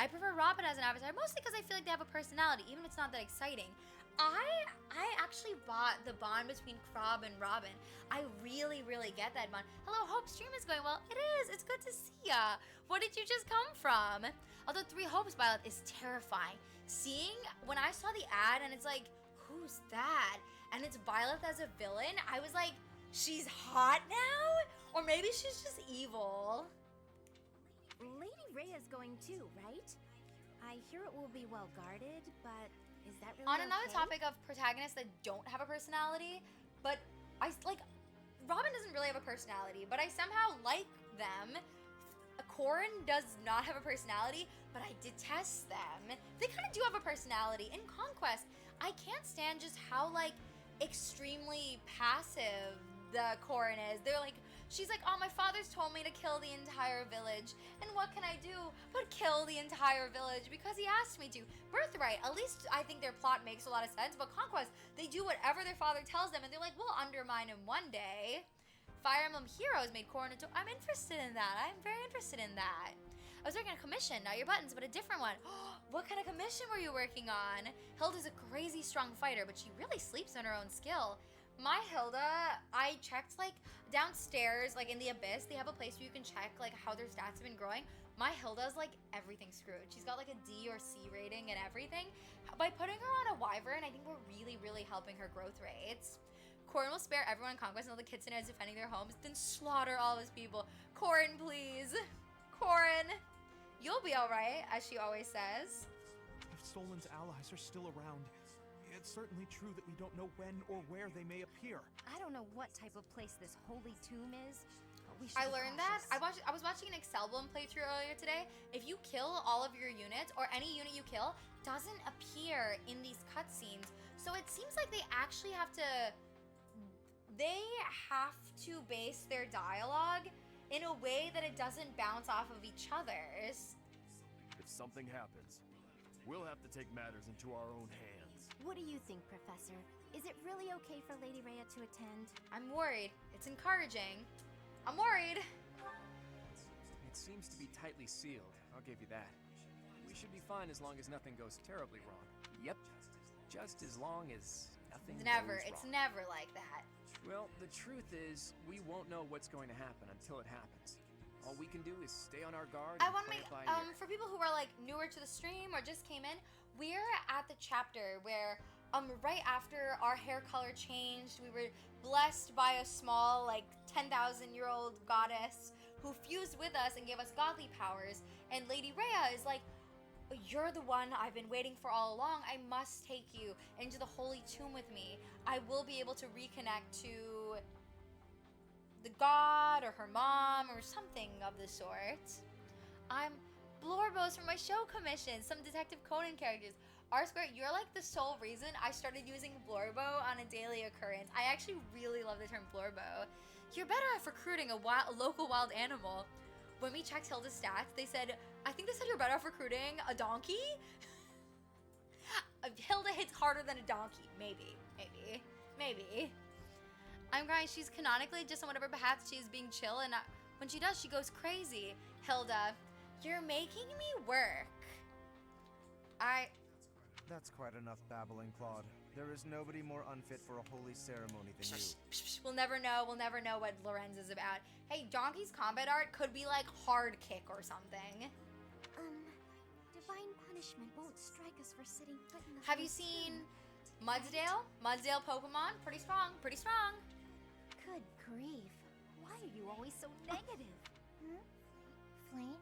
I prefer Robin as an avatar, mostly because I feel like they have a personality, even if it's not that exciting. I actually bought the bond between Crob and Robin. I really, really get that bond. Hello, hope stream is going well. It is. It's good to see ya. Where did you just come from? Although 3 Hopes Violet is terrifying. Seeing, when I saw the ad and it's like, who's that? And it's Violet as a villain, I was like, she's hot now? Or maybe she's just evil. Lady Rhea's going too, right? I hear it will be well guarded, but is that really On another okay? topic of protagonists that don't have a personality, but I like Robin doesn't really have a personality, but I somehow like them. Corin does not have a personality, but I detest them. They kind of do have a personality. In Conquest, I can't stand just how like extremely passive the Corin is. They're like, she's like, oh, my father's told me to kill the entire village. And what can I do but kill the entire village because he asked me to? Birthright, at least I think their plot makes a lot of sense. But Conquest, they do whatever their father tells them. And they're like, we'll undermine him one day. Fire Emblem Heroes made Corin into... I'm interested in that. I'm very interested in that. I was working on a commission, not your buttons, but a different one. What kind of commission were you working on? Hilda's a crazy strong fighter, but she really sleeps on her own skill. My Hilda, I checked like downstairs, like in the Abyss, they have a place where you can check like how their stats have been growing. My Hilda's like everything screwed. She's got like a D or C rating and everything. By putting her on a Wyvern, I think we're really, really helping her growth rates. Corin will spare everyone in Conquest until the kitsune is defending their homes, then slaughter all of his people. Corin, please. Corin. You'll be alright, as she always says. If Solon's allies are still around, it's certainly true that we don't know when or where they may appear. I don't know what type of place this holy tomb is, but we should I be learned that. cautious. I was watching an Excel Bloom playthrough earlier today. If you kill all of your units, or any unit you kill, doesn't appear in these cutscenes. So it seems like they actually have to... They have to base their dialogue in a way that it doesn't bounce off of each other's. If something happens, we'll have to take matters into our own hands. What do you think, Professor? Is it really okay for Lady Rhea to attend? I'm worried. It's encouraging. I'm worried. It seems to be tightly sealed, I'll give you that. We should be fine as long as nothing goes terribly wrong. Yep, just as long as nothing It's goes wrong. never like that. Well, the truth is, we won't know what's going to happen until it happens. All we can do is stay on our guard I and want to play make it by ear. for people who are like newer to the stream or just came in, we're at the chapter where right after our hair color changed, we were blessed by a small like 10,000-year-old goddess who fused with us and gave us godly powers. And Lady Rhea is like, you're the one I've been waiting for all along. I must take you into the holy tomb with me. I will be able to reconnect to the god or her mom or something of the sort. I'm Blorbos from my show commission, some Detective Conan characters. R-Square, you're like the sole reason I started using Blorbo on a daily occurrence. I actually really love the term Blorbo. You're better at recruiting a local wild animal. When we checked Hilda's stats, I think they said you're better at recruiting a donkey? Hilda hits harder than a donkey. Maybe. I'm crying. She's canonically just on whatever path she's being chill, and when she does, she goes crazy. Hilda, you're making me work. That's quite enough babbling, Claude. There is nobody more unfit for a holy ceremony than you. We'll never know what Lorenz is about. Hey, Donkey's combat art could be like hard kick or something. Divine punishment won't strike us for setting foot in the Have you holy seen tomb. Mudsdale? Mudsdale Pokemon? Pretty strong. Good grief. Why are you always so negative? Flame?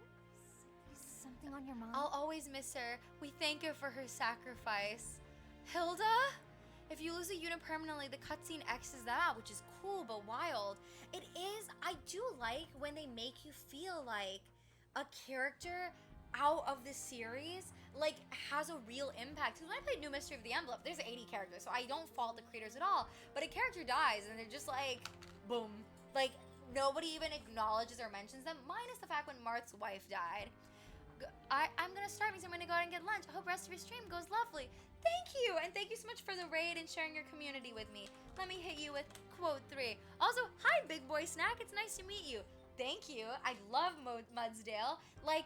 Is something on your mind? I'll always miss her. We thank her for her sacrifice. Hilda? If you lose a unit permanently, the cutscene X's that out, which is cool but wild. It is, I do like when they make you feel like a character out of the series like has a real impact. Because when I played New Mystery of the Envelope, there's 80 characters, so I don't fault the creators at all. But a character dies and they're just like, boom. Like, nobody even acknowledges or mentions them, minus the fact when Marth's wife died. I'm gonna start me, so I'm gonna go out and get lunch. I hope the rest of your stream goes lovely. Thank you, and thank you so much for the raid and sharing your community with me. Let me hit you with quote 3. Also, hi, Big Boy Snack. It's nice to meet you. Thank you. I love Mudsdale. Like,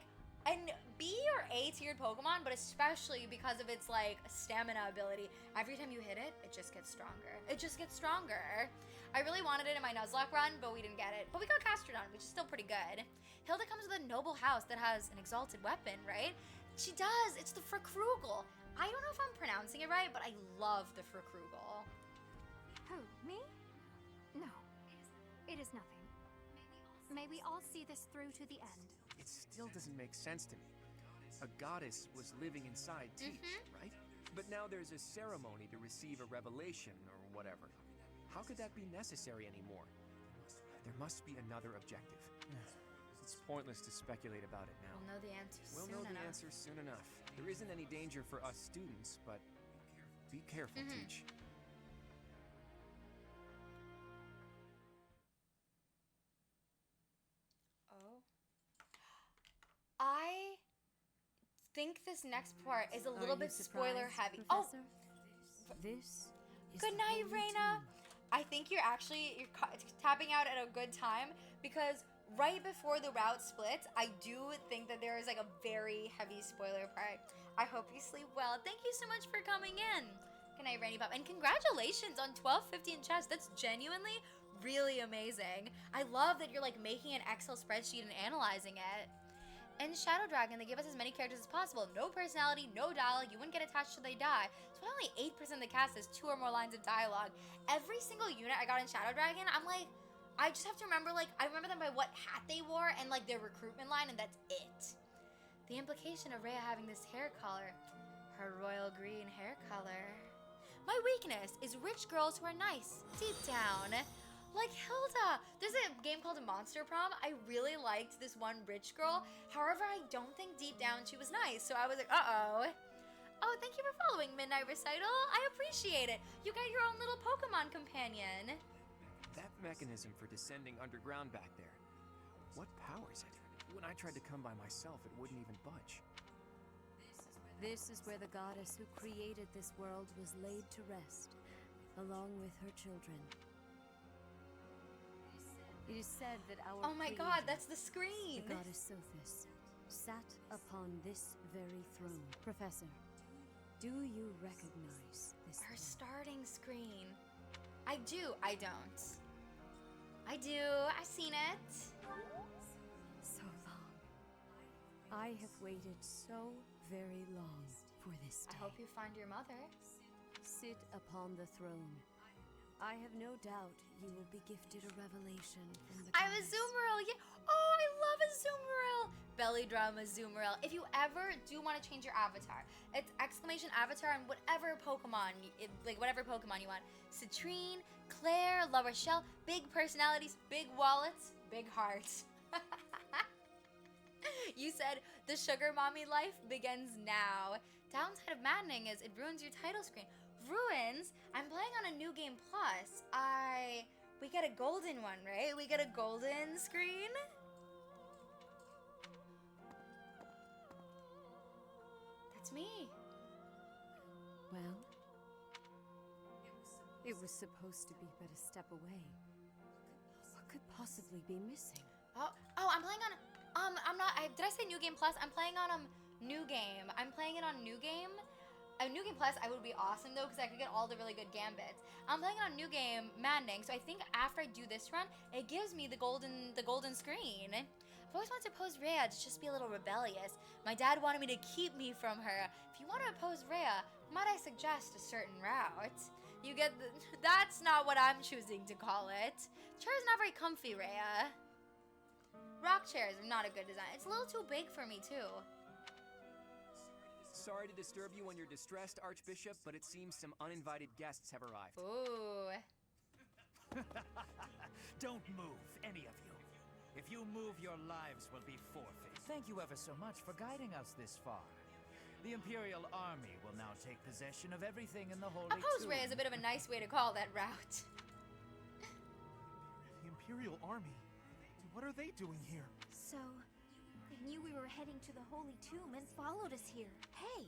an B or A tiered Pokemon, but especially because of its like stamina ability. Every time you hit it, it just gets stronger. It just gets stronger. I really wanted it in my Nuzlocke run, but we didn't get it. But we got Castrodon, which is still pretty good. Hilda comes with a noble house that has an exalted weapon, right? She does. It's the Fracrugal. I don't know if I'm pronouncing it right, but I love the Fracrugal. Who, me? No, it is nothing. Maybe I'll see this through to the end. It still doesn't make sense to me. A goddess was living inside Teach, right? But now there's a ceremony to receive a revelation or whatever. How could that be necessary anymore? There must be another objective. It's pointless to speculate about it now. We'll know the answer We'll soon know the enough. answer soon enough. There isn't any danger for us students, but be careful, Teach. Oh. I think this next part is a little bit spoiler heavy. Professor? This is Good the night, Holy Reina. Tomb. I think you're tapping out at a good time because right before the route splits, I do think that there is like a very heavy spoiler part. I hope you sleep well. Thank you so much for coming in. Good night, Rainy Pop. And congratulations on 1250 in chess. That's genuinely really amazing. I love that you're like making an Excel spreadsheet and analyzing it. In Shadow Dragon, they give us as many characters as possible. No personality, no dialogue. You wouldn't get attached till they die. So only 8% of the cast has 2 or more lines of dialogue. Every single unit I got in Shadow Dragon, I'm like, I just have to remember, like, I remember them by what hat they wore and, like, their recruitment line, and that's it. The implication of Rhea having this hair color. Her royal green hair color. My weakness is rich girls who are nice, deep down. Like Hilda. There's a game called Monster Prom. I really liked this one rich girl. However, I don't think deep down she was nice. So I was like, uh-oh. Oh, thank you for following Midnight Recital. I appreciate it. You got your own little Pokemon companion. That mechanism for descending underground back there, what powers it? When I tried to come by myself, it wouldn't even budge. This is where the goddess who created this world was laid to rest, along with her children. It is said that our Oh my god, creator, that's the screen. the goddess Sophis, sat upon this very throne. Professor, do you recognize this Her throne? starting screen. I do. I don't. I do. I've seen it. So long. I have waited so very long for this day. I hope you find your mother. Sit upon the throne. I have no doubt you will be gifted a revelation from the I'm a goddess. Zoomeril. Yeah. Oh, I love a Zoomeril. Belly drum a Zoomeril. If you ever do want to change your avatar, it's exclamation avatar and whatever Pokemon, like whatever Pokemon you want. Citrine, Claire, La Rochelle, big personalities, big wallets, big hearts. You said the sugar mommy life begins now. Downside of Maddening is it ruins your title screen. Ruins? I'm playing on a new game plus. We get a golden one, right? We get a golden screen? That's me. Well, it was supposed to be but a step away. What could possibly be missing? Oh, I'm playing on, did I say New Game Plus? I'm playing on, New Game. I'm playing it on New Game. New Game Plus, I would be awesome though, because I could get all the really good gambits. I'm playing it on New Game Maddening, so I think after I do this run, it gives me the golden screen. I've always wanted to oppose Rhea to just be a little rebellious. My dad wanted me to keep me from her. If you want to oppose Rhea, might I suggest a certain route? You get that's not what I'm choosing to call it. Chair's not very comfy, Rhea. Rock chairs are not a good design. It's a little too big for me too. Sorry to disturb you when you're distressed, Archbishop, but it seems some uninvited guests have arrived. Ooh. Don't move, any of you. If you move, your lives will be forfeit. Thank you ever so much for guiding us this far. The Imperial Army will now take possession of everything in the Holy Oppose Tomb. Rhea is a bit of a nice way to call that route. The Imperial Army? What are they doing here? So, they knew we were heading to the Holy Tomb and followed us here. Hey,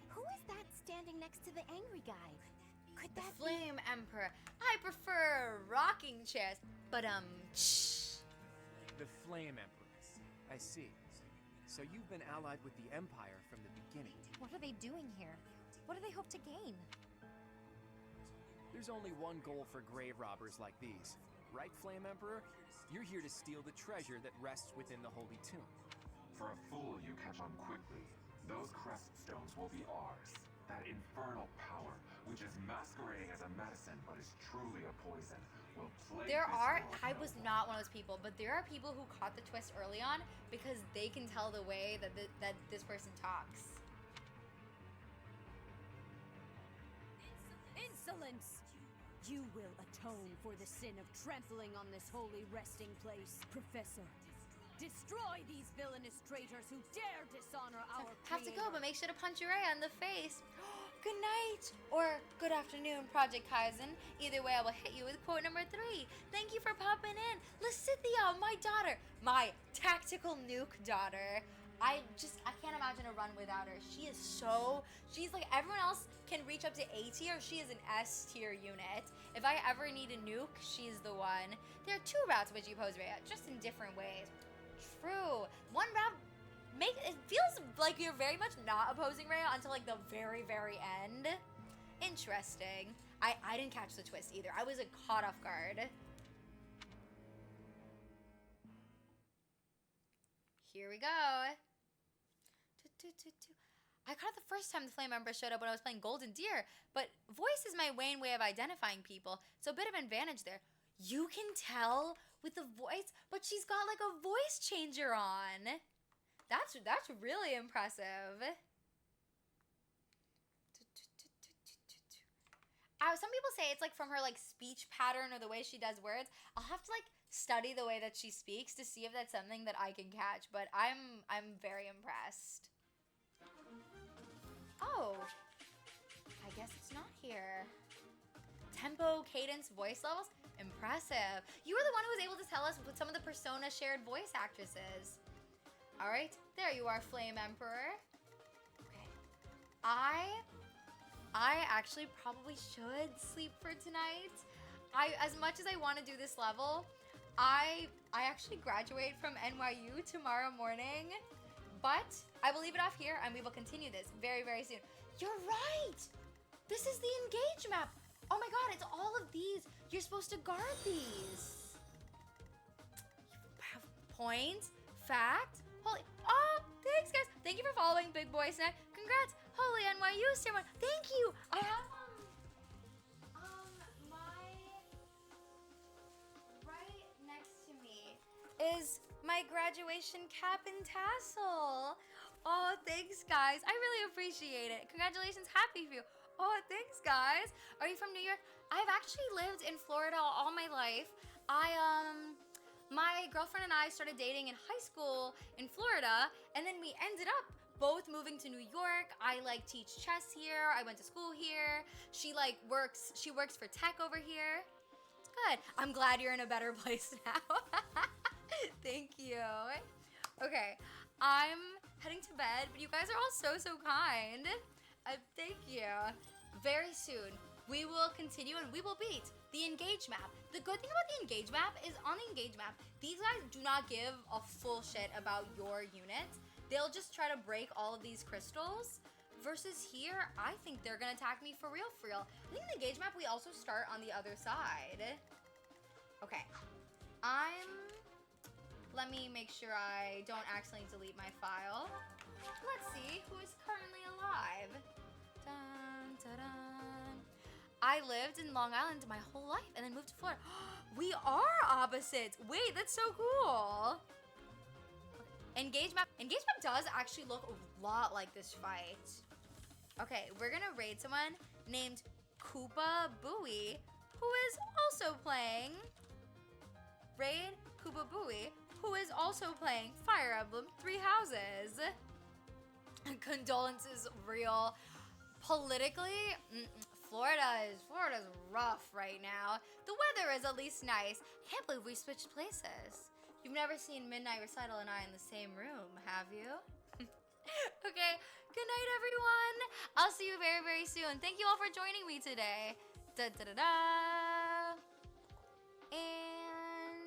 who is that standing next to the angry guy. Could The that Flame Emperor. I prefer rocking chairs. But The Flame Emperor. I see. So you've been allied with the Empire from the beginning. What are they doing here? What do they hope to gain? There's only one goal for grave robbers like these. Right, Flame Emperor? You're here to steal the treasure that rests within the Holy Tomb. For a fool, you catch on quickly. Those crest stones will be ours. That infernal power, which is masquerading as a medicine but is truly a poison, will plague there this are, world I no was more. not one of those people, but there are people who caught the twist early on because they can tell the way that that this person talks. Insolence! You will atone for the sin of trampling on this holy resting place, Professor. Destroy these villainous traitors who dare dishonor our Have to go, creator. but make sure to punch your eye on the face. Good night, or good afternoon, Project Kaizen. Either way, I will hit you with quote number 3. Thank you for popping in. Lysithia, my daughter. My tactical nuke daughter. I can't imagine a run without her. She's like, everyone else can reach up to A tier. She is an S tier unit. If I ever need a nuke, she's the one. There are 2 routes which you pose Rhea, just in different ways. True. One route, it feels like you're very much not opposing Rhea until like the very, very end. Interesting. I didn't catch the twist either. I was caught off guard. Here we go. I caught it the first time the Flame Emperor showed up when I was playing Golden Deer, but voice is my main way of identifying people, so a bit of advantage there. You can tell with the voice, but she's got like a voice changer on. That's really impressive. Some people say it's like from her like speech pattern or the way she does words. I'll have to like study the way that she speaks to see if that's something that I can catch, but I'm very impressed. Oh, I guess it's not here. Tempo, cadence, voice levels, impressive. You were the one who was able to tell us with some of the Persona shared voice actresses. All right, there you are, Flame Emperor. Okay, I actually probably should sleep for tonight. As much as I want to do this level, I actually graduate from NYU tomorrow morning, but I will leave it off here and we will continue this very, very soon. You're right! This is the engage map. Oh my god, it's all of these. You're supposed to guard these. Point, fact, holy, oh, thanks guys. Thank you for following Big Boy Snack. Congrats, holy NYU ceremony. Thank you. I have my right next to me is my graduation cap and tassel. Oh, thanks guys. I really appreciate it. Congratulations, happy for you. Oh, thanks guys. Are you from New York? I've actually lived in Florida all my life. My girlfriend and I started dating in high school in Florida, and then we ended up both moving to New York. I like teach chess here. I went to school here. She works for tech over here. It's good. I'm glad you're in a better place now. Thank you. Okay, I'm heading to bed, but you guys are all so kind. Thank you. Very soon, we will continue and we will beat the engage map. The good thing about the engage map is on the engage map, these guys do not give a full shit about your unit. They'll just try to break all of these crystals. Versus here, I think they're gonna attack me for real, for real. I think in the engage map, we also start on the other side. Okay. Let me make sure I don't accidentally delete my file. Let's see who is currently alive. Dun, dun, dun. I lived in Long Island my whole life and then moved to Florida. We are opposites. Wait, that's so cool. Engage map does actually look a lot like this fight. Okay, we're gonna raid someone named Koopa Booey, who is also playing Raid Koopa Booey, who is also playing Fire Emblem 3 Houses. Condolences, real. Politically, Florida's rough right now. The weather is at least nice. Can't believe we switched places. You've never seen Midnight Recital and I in the same room, have you? Okay, good night, everyone. I'll see you very, very soon. Thank you all for joining me today. Da da da da.